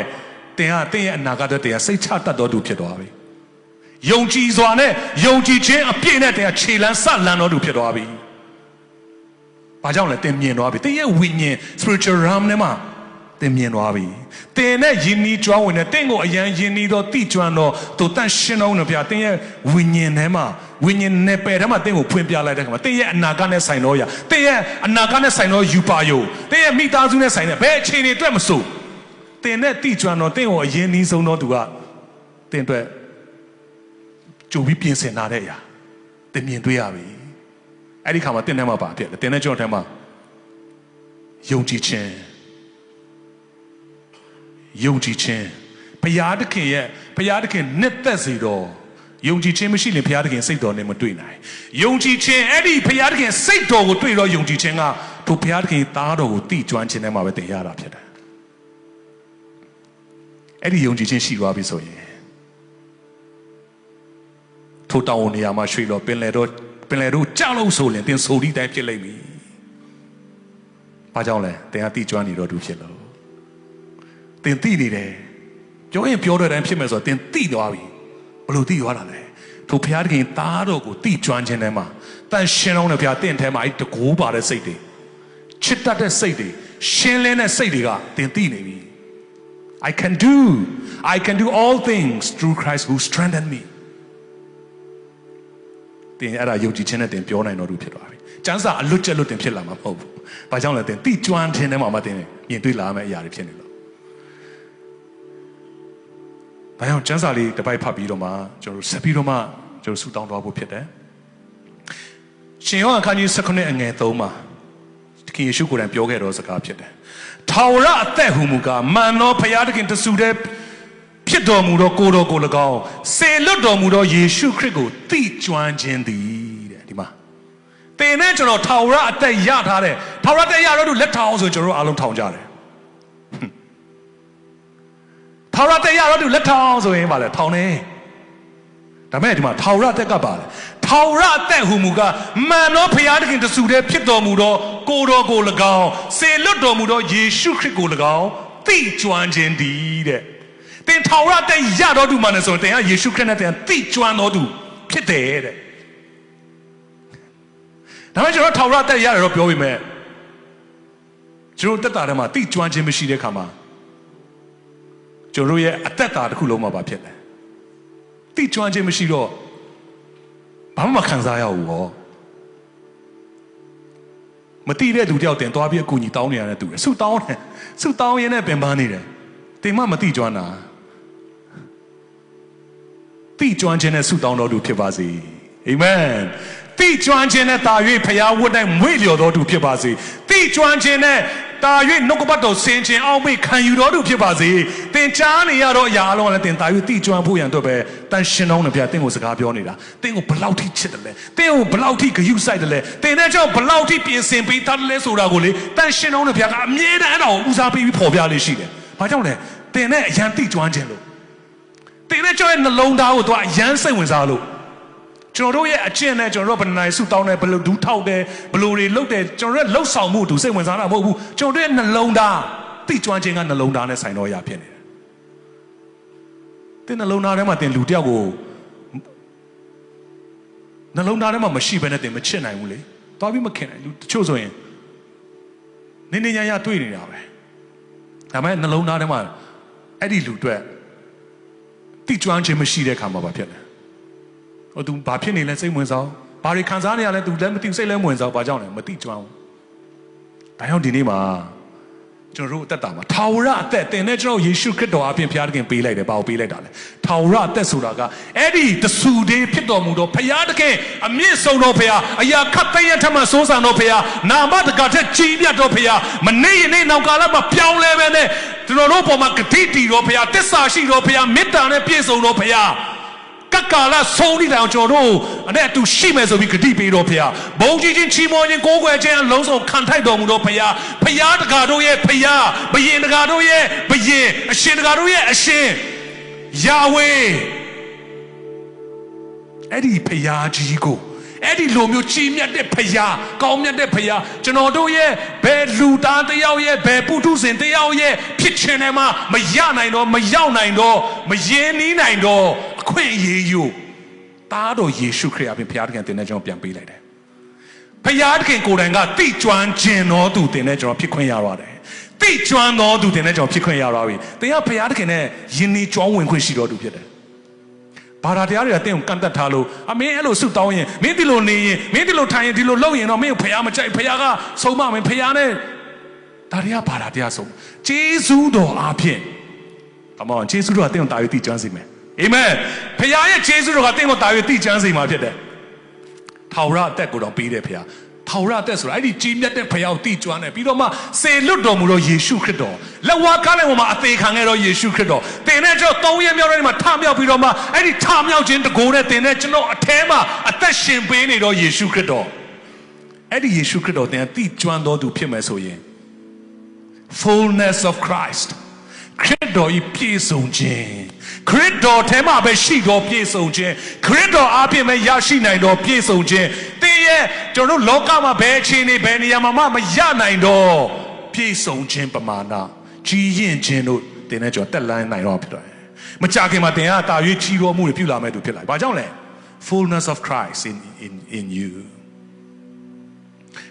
တင်ရဲ့အနာဂတ်အတွက်တင်စိတ်ချတတ်တော်သူဖြစ်သွားပြီယုံကြည်စွာနဲ့ယုံကြည်ခြင်းအပြည့်နဲ့တင်ခြေလန်းဆက်လန်းတော်သူဖြစ်သွားပြီဘာကြောင့်လဲတင်မြင်သွားပြီတင်ရဲ့ဝိညာဉ် spiritual realm နဲ့မှာတင်မြင်သွားပြီတင်နဲ့ယဉ်နီးကျွမ်းဝင်တဲ့တင်ကိုအရန်ယဉ်နီးတော့တိကျွမ်းတော့သူတန့်ရှင်းတော့ဗျာတင်ရဲ့ဝိညာဉ်ထဲမှာဝိညာဉ်နယ်ပယ်ထဲမှာတင်ကိုဖွင့်ပြလိုက်တဲ့ခါမှာတင်ရဲ့အနာဂတ်နဲ့ဆိုင်တော့ရတင်ရဲ့အနာဂတ်နဲ့ဆိုင်တော့ယူပါယုံတင်ရဲ့မိသားစုနဲ့ဆိုင်တဲ့ဘယ်အခြေအနေအတွက်မဆိုတင်နဲ့တိကျွမ်းတော့တင်ကိုအရင်နီးဆုံးတော့သူကတင်အတွက်ကြိုပြီးပြင်ဆင်လာတဲ့အရာတင်မြင်တွေ့ရပြီအဲ့ဒီခါမှာတင်ထဲမှာပါဖြစ်တယ်တင်နဲ့ကျွန်တော်ထဲမှာယုံကြည်ခြင်းဘုရားသခင်နှစ်သက်စေတော်ယုံကြည်ခြင်းမရှိရင်ဘုရားသခင်စိတ်တော်နဲ့မတွေ့နိုင်ယုံကြည်ခြင်းအဲ့ဒီဘုရားသခင်စိတ်တော်ကိုတွေ့တော့ယုံကြည်ခြင်းကသူဘုရားသခင်သားတော်ကိုတည်ကျွမ်းခြင်းထဲမှာပဲတင်ရတာဖြစ်တယ်အဲ့ဒီယုံကြည်ခြင်းရှိသွားပြီဆိုရင်ထိုတောင်းနေရာမှာရွှေတော်ပင်လယ်တို့ကြောက်လို့ဆိုရင်တင်ဆိုဒီတိုင်းဖြစ်လိမ့်မည်။ဘာကြောင့်လဲတင်ကတည်ကျွမ်းနေတော့သူဖြစ်လို့တင်သိနေတယ်ပြောရင်ပြောတဲ့အတိုင်းဖြစ်မယ်ဆိုတော့တင်သိသွားပြီဘလို့သိသွားတာလဲထိုဘုရားသခင်သားတော်ကိုတည်ကျွမ်းခြင်းထဲမှာတန်ရှင်းအောင်တဲ့ဘုရားတင့်ထဲမှာအဲ့တကိုးပါတဲ့စိတ်တွေချစ်တတ်တဲ့စိတ်တွေရှင်းလင်းတဲ့စိတ်တွေကတင်သိနေပြီ I can do all things through Christ who strengthened meတင်အဲ့ဒါယုံကြည်ခြင်းနဲ့တင်ပြောနိုင်တော့သူဖြစ်သွားပြီ။ကျမ်းစာအလွတ်ကျက်လွတ်တင်ဖြစ်လာမှာမဟုတ်ဘူး။ဘာကြောင့်လဲတင်တိကျွမ်းခြင်းထဲမှာမှတင်မြင်တွေ့လာမယ့်အရာတွေဖြစ်နေလို့။ဒါကြောင့်ကျမ်းစာလေးတစ်ပိုက်ဖတ်ပြီးတော့မှကျွန်တော်ဆက်ပြီးတော့မှကျွန်တော်ဆူတောင်းသွားဖို့ဖြစ်တယ်။ရှင်ယောဟန်ခန်းကြီး19အငယ်3မှာသခင်ယေရှုကိုယ်တိုင်ပြောခဲ့တော်စကားဖြစ်တယ်။ထာဝရအသက်ဟုမူကားမှန်သောဘုရားသခင်တဆူတဲ့ဖြစ်တော်မူသောကိုယ်တော်ကို၎င်းစေလွတ်တော်မူသောယေရှုခရစ်ကိုသိကျွမ်းခြင်းသည်တဲ့ဒီမှာတင်နဲ့ကျွန်တော်ထာဝရအသက်ရထားတဲ့ထာဝရအသက်ရတော့သူလက်ထောင်ဆိုကျွန်တော်တို့အားလုံးထောင်ကြတယ်ထာဝရအသက်ရတော့သူလက်ထောင်ဆိုရင်ဗာလေထောင်နေဒါမဲ့ဒီမှာထာဝရအသက်ကပါလေထာဝရအသက်ဟူမူကားမှန်သောဘုရားသခင်တဆူတဲ့ဖြစ်တော်မူသောကိုယ်တော်ကို၎င်းစေလွတ်တော်မူသောယေရှုခရစ်ကို၎င်းသိကျွမ်းခြင်းသည်တဲ့တင်ထာဝရတဲ့ရတော်သူမှလည်းဆိုရင်တင်ကယေရှုခရစ်နဲ့တင်သိကျွမ်းတော်သူဖြစ်တယ်တဲ့ဒါမှကျွန်တော်ထာဝရတဲ့ရတယ်တော့ပြောပြီးမဲ့ကျွန်တော်တက်တာထဲမှာသိကျွမ်းခြင်းမရှိတဲ့ခါမှာကျွန်တော်ရဲ့အသက်တာတစ်ခုလုံးမှာပါဖြစ်တယ်သိကျွမ်းခြင်းမရှိတော့ဘာမှမခံစားရဘူးဟောမသိတဲ့လူတယောက်တင်သွားပြီးအကူအညီတောင်းနေရတဲ့သူဆုတောင်းရင်းနဲ့ပင်ပန်းနေတယ်တင်မှမသိကျွမ်းတာတိကျွမ်းခြင်းနဲ့ဆုတောင်းတော်သူဖြစ်ပါစေအာမင်တိကျွမ်းခြင်းနဲ့တာ၍ဖျားဝတ်တိုင်းမွေ့လျော်တော်သူဖြစ်ပါစေတိကျွမ်းခြင်းနဲ့တာ၍နှုတ်ကပတ်တော်ဆင်ခြင်အောင်မေ့ခံယူတော်သူဖြစ်ပါစေသင်ကြားနေရတော့အရာအလုံးကလည်းသင်တာ၍တိကျွမ်းဖို့ရန်အတွက်ပဲတန်ရှင်တော်နဲ့ဗျာသင်ကိုစကားပြောနေတာသင်ကိုဘလောက်ထိချစ်တယ်လဲသင်ကိုဘလောက်ထိဂရုစိုက်တယ်လဲသင်တဲ့ကြောင့်ဘလောက်ထိပြင်ဆင်ပေးထားတယ်လဲဆိုတာကိုလေတန်ရှင်တော်နဲ့ဗျာကအမြဲတမ်းအဲ့ဒါကိုဦးစားပေးပြီးပေါ်ပြလေးရှိတယ်ဘာကြောင့်လဲသင်နဲ့အရန်တိကျွမ်းခြင်းလို့တင်တဲ့ကျွန်တော်ရဲ့နှလုံးသားကိုသူကအရန်စိတ်ဝင်စားလို့ကျွန်တော်တို့ရဲ့အကျင့်နဲ့ကျွန်တော်တို့ဘယ်နိုင်ဆုတောင်းတယ်ဘယ်လိုဒူးထောက်တယ်ဘယ်လိုတွေလုပ်တယ်ကျွန်တော်တို့လှုပ်ဆောင်မှုသူစိတ်ဝင်စားတာမဟုတ်ဘူးကျွန်တော်တို့ရဲ့နှလုံးသားတိကျွမ်းခြင်းကနှလုံးသားနဲ့ဆိုင်တော့ရဖြစ်နေတယ်တင်နှလုံးသားထဲမှာတင်လူတယောက်ကိုနှလုံးသားထဲမှာမရှိဘဲနဲ့တင်မချစ်နိုင်ဘူးလေသွားပြီးမခင်နိုင်လူတချို့ဆိုရင်နေနေညာညာတွေ့နေတာပဲဒါပေမဲ့နှလုံးသားထဲမှာအဲ့ဒီလူအတွက်တိကျွမ်းခြင်းမရှိတဲ့ခါမှာဘာဖြစ်လဲဟိုသူဘာဖြစ်နေလဲစိတ်ဝင်စားဘာတွေခံစားနေရလဲသူလည်းမသိစိတ်လည်းမဝင်စားဘာကြောင့်လဲမတိကျွမ်းဘူးဒါကြောင့်ဒီနေ့မှာကျွန် ကျွန်တော်တို့အသက်တာမှာထာဝရအသက်သင်နဲ့ကျွန်တော်ယေရှုခရစ်တော်အပြင်ဘုရားသခင်ပေးလိုက်တယ်ဘာကိုပေးလိုက်တာလဲထာဝရအသက်ဆိုတာကအဲ့ဒီတဆူတေးဖြစ်တော်မူသောဘုရားသခင်အမြင့်ဆုံးသောဘုရားအရာခတ်သိမ်းရထက်မှစိုးစံသောဘုရားနာမတကာထက်ကြီးမြတ်သောဘုရားမနေ့ယနေ့နောက်ကာလမှာပြောင်းလဲပဲနဲ့ကျွန်တော်တို့ပေါ်မှာဂတိတည်သောဘုရားတစ္ဆာရှိသောဘုရားမေတ္တာနဲ့ပြည့်စုံသောဘုရားကကာလဆုံးနေတယ်ကျွန်တော်တို့အဲ့အတူရှိမယ်ဆိုပြီးဂတိပေးတော်ဘုရားဘုံကြီးချင်းချီးမွမ်းခြင်းကိုးကွယ်ခြင်းအလုံးစုံခံထိုက်တော်မူသောဘုရားဘုရားတကာတို့ရဲ့ဘုရားဘုရင်တကာတို့ရဲ့ဘုရင်အရှင်တကာတို့ရဲ့အရှင်ယာဝေအဲ့ဒီဘုရားကြီးကိုအဲ့ဒီလိုမျိုးကြီးမြတ်တဲ့ဘုရားကောင်းမြတ်တဲ့ဘုရားကျွန်တော်တို့ရဲ့ဘယ်လူသားတယောက်ရဲ့ဘယ်ပုထုဇဉ်တယောက်ရဲ့ဖြစ်ခြင်းထဲမှာမရနိုင်တော့မရောက်နိုင်တော့မရင်းနှီးနိုင်တော့အခွင့်အရေးယူသားတော်ယေရှုခရစ်အပြင်ဘုရားသခင်တင်တဲ့ကျွန်တော်ပြန်ပေးလိုက်တယ်ဘုရားသခင်ကိုယ်တိုင်ကတိကျွမ်းခြင်းတော်သူတင်တဲ့ကျွန်တော်ဖြစ်ခွင့်ရပါတယ်တိကျွမ်းတော်သူတင်တဲ့ကျွန်တော်ဖြစ်ခွင့်ရပါပြီသင်ကဘုရားသခင်နဲ့ယဉ်နေကျွမ်းဝင်ခွင့်ရှိတော်သူဖြစ်တယ်ဘာသာတရားတွေကတင့်ကိုကန့်တတ်ထားလို့အမင်းအဲ့လိုဆုတောင်းရင်မင်းဒီလိုနေရင်မင်းဒီလိုထိုင်ရင်ဒီလိုလုပ်ရင်တော့မင်းကိုဖရားမကြိုက်ဖရားကဆုံးမမင်းဖရားနဲ့ဒါတွေကဘာသာတရားဆုံးဂျေဇုတော်အားဖြင့်အမောင်ဂျေဇုတော်ကတင့်ကိုတာ၍တည်ကျွမ်းစေမယ်အာမင်ဖရားရဲ့ဂျေဇုတော်ကတင့်ကိုတာ၍တည်ကျွမ်းစေမှာဖြစ်တယ်ထာဝရအသက်ကိုတော့ပေးတယ်ဖရားထာဝရအသက်ဆိုတာအဲ့ဒီကြီးမြတ်တဲ့ဖရားကိုတည်ကျွမ်းတယ်ပြီးတော့မှစေလွတ်တော်မူသောယေရှုခရစ်တော်လက်ဝါးကားလိုက်ပေါ်မှာအသေးခံခဲ့သောယေရှုခရစ်တော်တင်တဲ့ကျွန်တော်၃ရက်မြောက်တဲ့နေ့မှာထမြောက်ပြီးတော့မှအဲ့ဒီထမြောက်ခြင်းတကိုယ်နဲ့တင်တဲ့ကျွန်တော်အထဲမှာအသက်ရှင်ပေးနေသောယေရှုခရစ်တော်အဲ့ဒီယေရှုခရစ်တော်တင်တည်ကျွမ်းတော်သူဖြစ်မယ်ဆိုရင် fullness of Christ ခရစ်တော်ဤပြည့်စုံခြင်းခရစ်တော်ထဲမှာပဲရှိတော်ပြည့်စုံခြင်းခရစ်တော်အားဖြင့်ပဲရရှိနိုင်တော်ပြည့်စုံခြင်းတင်းရဲ့ကျွန်တော်တို့လောကမှာဘယ်အခြေအနေဘယ်နေရာမှာမရနိုင်တော့ပြည့်စုံခြင်းပမာဏကြီးရင်ခြင်းတို့တင်းနဲ့ကျွန်တော်တက်လန်းနိုင်တော့ဖြစ်တယ်မကြခင်မှာတင်ကတာရွေးကြီးတော်မှုတွေပြုလာမဲ့သူဖြစ်လာဘာကြောင့်လဲ fullness of Christ in you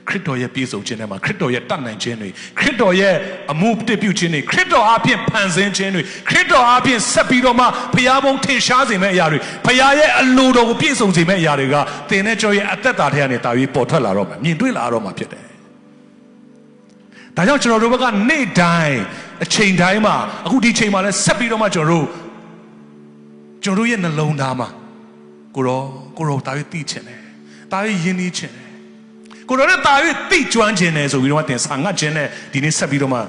ခရစ်တော်ရဲ့ပြည့်စုံခြင်းထဲမှာခရစ်တော်ရဲ့တတ်နိုင်ခြင်းတွေခရစ်တော်ရဲ့အမှုတည်ပြုခြင်းတွေခရစ်တော်အားဖြင့်ဖန်ဆင်းခြင်းတွေခရစ်တော်အားဖြင့်ဆက်ပြီးတော့မှဘုရားဘုံထင်ရှားစေမယ့်အရာတွေဘုရားရဲ့အလိုတော်ကိုပြည့်စုံစေမယ့်အရာတွေကသင်နဲ့ကျွန်တော်ရဲ့အသက်တာထဲကနေတာ၍ပေါ်ထွက်လာတော့မှာမြင်တွေ့လာတော့မှာဖြစ်တယ်။ဒါကြောင့်ကျွန်တော်တို့ဘက်ကနေ့တိုင်းအချိန်တိုင်းမှာအခုဒီချိန်မှာလဲဆက်ပြီးတော့မှကျွန်တော်တို့ရဲ့နှလုံးသားမှာကိုရောတာ၍သိချင်တယ်။တာ၍ယဉ်ကျေးချင်တယ်ကိုတော်နဲ့တာ၍တိကျွမ်းခြင်းနဲ့ဆိုပြီးတော့တင်ဆာငတ်ခြင်းနဲ့ဒီနေ့ဆက်ပြီးတော့မ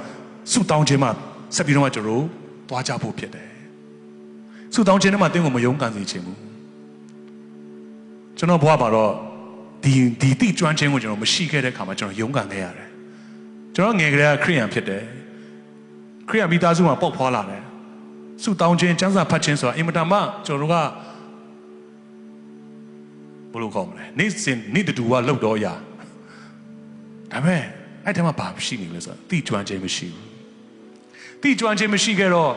ှဆုတောင်းခြင်းမှာဆက်ပြီးတော့မှကျွန်တော်တို့သွားကြဖို့ဖြစ်တယ်ဆုတောင်းခြင်းနဲ့မှတင်းကိုမယုံကန်စေခြင်းဘူးကျွန်တော်ဘဝမှာတော့ဒီတိကျွမ်းခြင်းကိုကျွန်တော်မရှိခဲ့တဲ့အခါမှာကျွန်တော်ယုံကန်ခဲ့ရတယ်ကျွန်တော်ငယ်ကလေးကခရိယန်ဖြစ်တယ်ခရိယန်မိသားစုမှာပေါက်ဖွာလာတယ်ဆုတောင်းခြင်းကျမ်းစာဖတ်ခြင်းဆိုတာအင်မတန်မှကျွန်တော်တို့ကဘယ်လိုခေါ်မလဲနေ့တူကလှုပ်တော့ရဒါပေမဲ့အဲ့ထဲမှာဘာရှိနေလဲဆိုတော့တိကျွမ်းခြင်းမရှိဘူးတိကျွမ်းခြင်းမရှိခဲ့တော့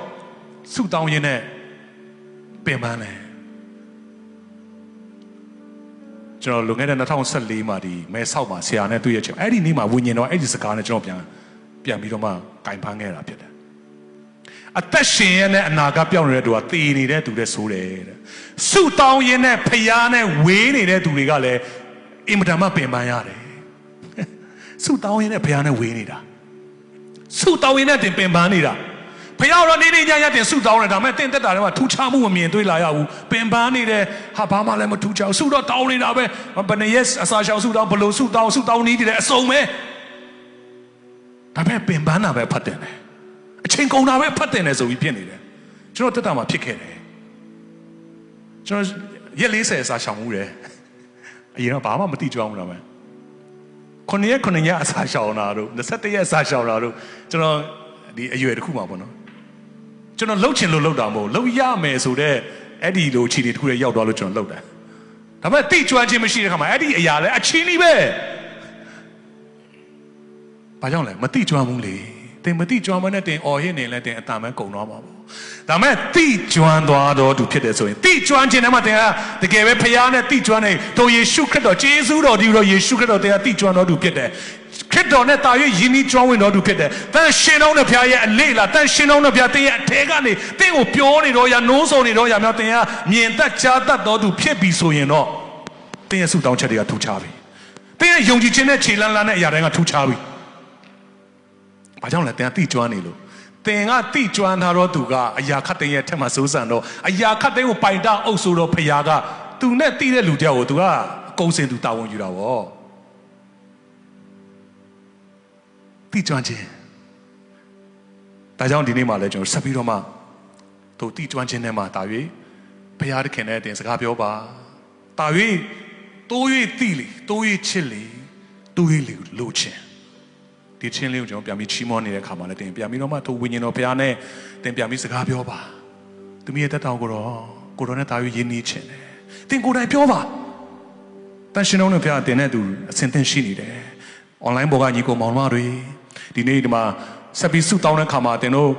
ဆုတောင်းရင်းနဲ့ပင်ပန်းတယ်ကျွန်တော်လွန်ခဲ့တဲ့2014မှာဒီမဲဆောက်မှာဆရာနဲ့တွေ့ရချင်းအဲ့ဒီနေ့မှာဝิญဉ်တော့အဲ့ဒီစကားနဲ့ကျွန်တော်ပြန်ပြီးတော့မှကင်ဖမ်းခဲ့တာဖြစ်တယ်အသက်ရှင်ရတဲ့အနာကပြောင်းနေတဲ့သူကတည်နေတဲ့သူတဲ့ဆိုးတယ်တဲ့ဆုတောင်းရင်းနဲ့ဖျားနဲ့ဝေးနေတဲ့သူတွေကလည်းအင်မတန်မှပင်ပန်းရတယ်ဆုတောင်းရင်းနဲ့ဘုရားနဲ့ဝေးနေတာဆုတောင်းရင်းနဲ့တင်ပင်ပန်းနေတာဘုရားတော့နေနေညညတင်ဆုတောင်းတယ်ဒါပေမဲ့တင်သက်တာတွေမှာထူးခြားမှုမမြင်တွေ့လာရဘူးပင်ပန်းနေတယ်ဟာဘာမှလည်းမထူးခြားဘူးဆုတော့တောင်းနေတာပဲဘယ်နှရက်အစာရှောင်ဆုတောင်းဘလို့ဆုတောင်းနေတယ်အစုံပဲဒါပေမဲ့ပင်ပန်းတာပဲဖတ်တယ်အချိန်ကုန်တာပဲဖတ်တယ်ဆိုပြီးဖြစ်နေတယ်ကျွန်တော်တက်တာမှာဖြစ်ခဲ့တယ်ကျွန်တော်ရက်40အစာရှောင်မှုတယ်အရင်တော့ဘာမှမသိကြအောင်လားမယ်9ရက်အစာရှောင်တာတို့21ရက်အစာရှောင်တာတို့ကျွန်တော်ဒီအရွယ်တစ်ခုမှာပေါ့နော်ကျွန်တော်လှုပ်ချင်လို့လှုပ်တာမဟုတ်လှုပ်ရမယ်ဆိုတော့အဲ့ဒီလိုခြေတွေတစ်ခုနဲ့ရောက်သွားလို့ကျွန်တော်လှုပ်တယ်ဒါပေမဲ့တိကျွမ်းခြင်းမရှိတဲ့ခါမှာအဲ့ဒီအရာလဲအချင်းကြီးပဲဘာကြောင့်လဲမတိကျွမ်းဘူးလေတင်မတိကျွမ်းမနဲ့တင်အော်ဟစ်နေလဲတင်အတန်ပဲကုံသွားမှာပေါ့ဒါမဲ့တိကျွမ်းသွားတော့သူဖြစ်တယ်ဆိုရင်တိကျွမ်းခြင်းနဲ့မှတင်ကတကယ်ပဲဖခင်နဲ့တိကျွမ်းနေတို့ယေရှုခရစ်တော်ဂျေဇုတော်ဒီလိုယေရှုခရစ်တော်တင်ကတိကျွမ်းတော်သူဖြစ်တယ်ခရစ်တော်နဲ့တာ၍ယဉ်ဤကျွမ်းဝင်တော်သူဖြစ်တယ်တန်ရှင်တော်နဲ့ဖခင်ရဲ့အလေးလားတန်ရှင်တော်နဲ့ဖခင်တင်ရဲ့အထဲကနေတင်ကိုပြောနေတော့ရနိုးဆောင်နေတော့ရမြောက်တင်ကမြင်တတ်ကြားတတ်တော်သူဖြစ်ပြီဆိုရင်တော့တင်ရဲ့ဆုတောင်းချက်တွေကထူခြားပြီတင်ရဲ့ယုံကြည်ခြင်းနဲ့ခြေလန်းလန်းတဲ့အရာတိုင်းကထူခြားပြီ ဘာကြောင့်လဲတင်ကတိကျွမ်းနေလို့တင်ကတိကျွမ်းထားတော့သူကအရာခတ်သိမ်းရဲ့ထက်မှစိုးစံတော့အရာခတ်သိမ်းကိုပိုင်တအုပ်ဆိုတော့ဖယားကသူနဲ့တိတဲ့လူတယောက်ကိုသူကအကုန်စင်သူတာဝန်ယူတာဗောတိကျွမ်းခြင်းဒါကြောင့်ဒီနေ့မှလည်းကျွန်တော်ဆက်ပြီးတော့မှသူတိကျွမ်းခြင်းနဲ့မှတာ၍ဖယားတခင်နဲ့တင်စကားပြောပါတာ၍တိုး၍တိလေတိုး၍ချစ်လေတိုး၍လိုချင်ဒီချင်းလေးကိုကျွန်တော်ပြန်ပြီးချီးမွမ်းနေတဲ့ခါမှာလည်းတင်ပြန်ပြီးတော့မှသူဝိညာဉ်တော်ဘုရားနဲ့တင်ပြန်ပြီးစကားပြောပါသူမိရဲ့တက်တောင်ကိုတော့နဲ့တာ၍ရင်းနှီးချင်တယ်တင်ကိုယ်တိုင်ပြောပါတန်ရှင်တော်နဲ့ဘုရားတင်နဲ့သူအစဉ်သင်ရှိနေတယ်အွန်လိုင်းပေါ်ကညီကိုမောင်မတွေဒီနေ့ဒီမှာဆက်ပြီးဆုတောင်းတဲ့ခါမှာတင်တို့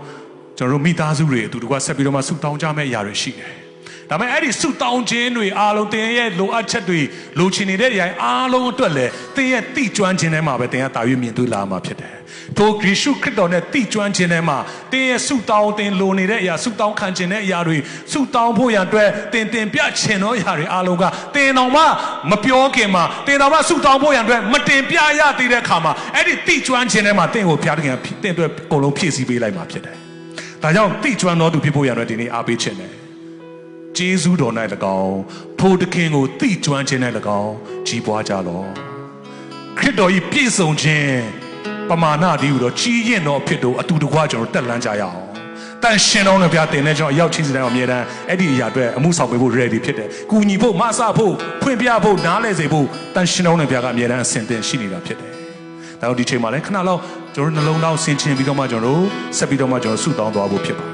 ကျွန်တော်တို့မိသားစုတွေအတူတူကဆက်ပြီးတော့မှဆုတောင်းကြမယ့်အရာတွေရှိတယ်ဒါပေမဲ့အဲ့ဒီဆုတောင်းခြင်းတွေအားလုံးတင်ရဲ့လိုအပ်ချက်တွေလိုချင်နေတဲ့အရာအားလုံးအတွက်လည်းတင်ရဲ့တိကျွမ်းခြင်းထဲမှာပဲတင်ကတာ၍မြင်တွေ့လာမှာဖြစ်တယ်။ထိုယေရှုခရစ်တော်နဲ့တိကျွမ်းခြင်းထဲမှာတင်ရဲ့ဆုတောင်းတင်လိုနေတဲ့အရာဆုတောင်းခံခြင်းတဲ့အရာတွေဆုတောင်းဖို့ရန်အတွက်တင်ပြချင်သောအရာတွေအားလုံးကတင်တော်မှမပြောခင်မှာတင်တော်မှဆုတောင်းဖို့ရန်အတွက်မတင်ပြရသေးတဲ့အခါမှာအဲ့ဒီတိကျွမ်းခြင်းထဲမှာတင်ကိုဘုရားသခင်တင်အတွက်အကုန်လုံးဖြည့်ဆည်းပေးလိုက်မှာဖြစ်တယ်။ဒါကြောင့်တိကျွမ်းတော်သူဖြစ်ဖို့ရန်အတွက်ဒီနေ့အားပေးခြင်းတယ်ကျေးဇူးတော်၌၎င်းထိုသခင်ကိုသိကျွမ်းခြင်း၌၎င်းကြီးပွားကြလော့ခရစ်တော်၏ပြည့်စုံခြင်းပမာဏတည်းဟူသောကြီးရင်တော်ဖြစ်တို့အတူတကွကျွန်တော်တက်လန်းကြရအောင်တန်ရှင်တော်နဲ့ဘုရားတင်တဲ့ကျွန်တော်အရောက်ချင်းစီတိုင်းအမြဲတမ်းအဲ့ဒီအရာအတွက်အမှုဆောင်ပေးဖို့ ready ဖြစ်တယ်။ကူညီဖို့မဆဖို့ဖွင့်ပြဖို့နားလည်စေဖို့တန်ရှင်တော်နဲ့ဘုရားကအမြဲတမ်းအစဉ်သင်ရှိနေတာဖြစ်တယ်။ဒါတော့ဒီချိန်မှာလည်းခဏလောက်ကျွန်တော်နှလုံးသားဆင်ခြင်ပြီးတော့မှကျွန်တော်ဆက်ပြီးတော့မှကျွန်တော်ဆုတောင်းသွားဖို့ဖြစ်ပါတယ်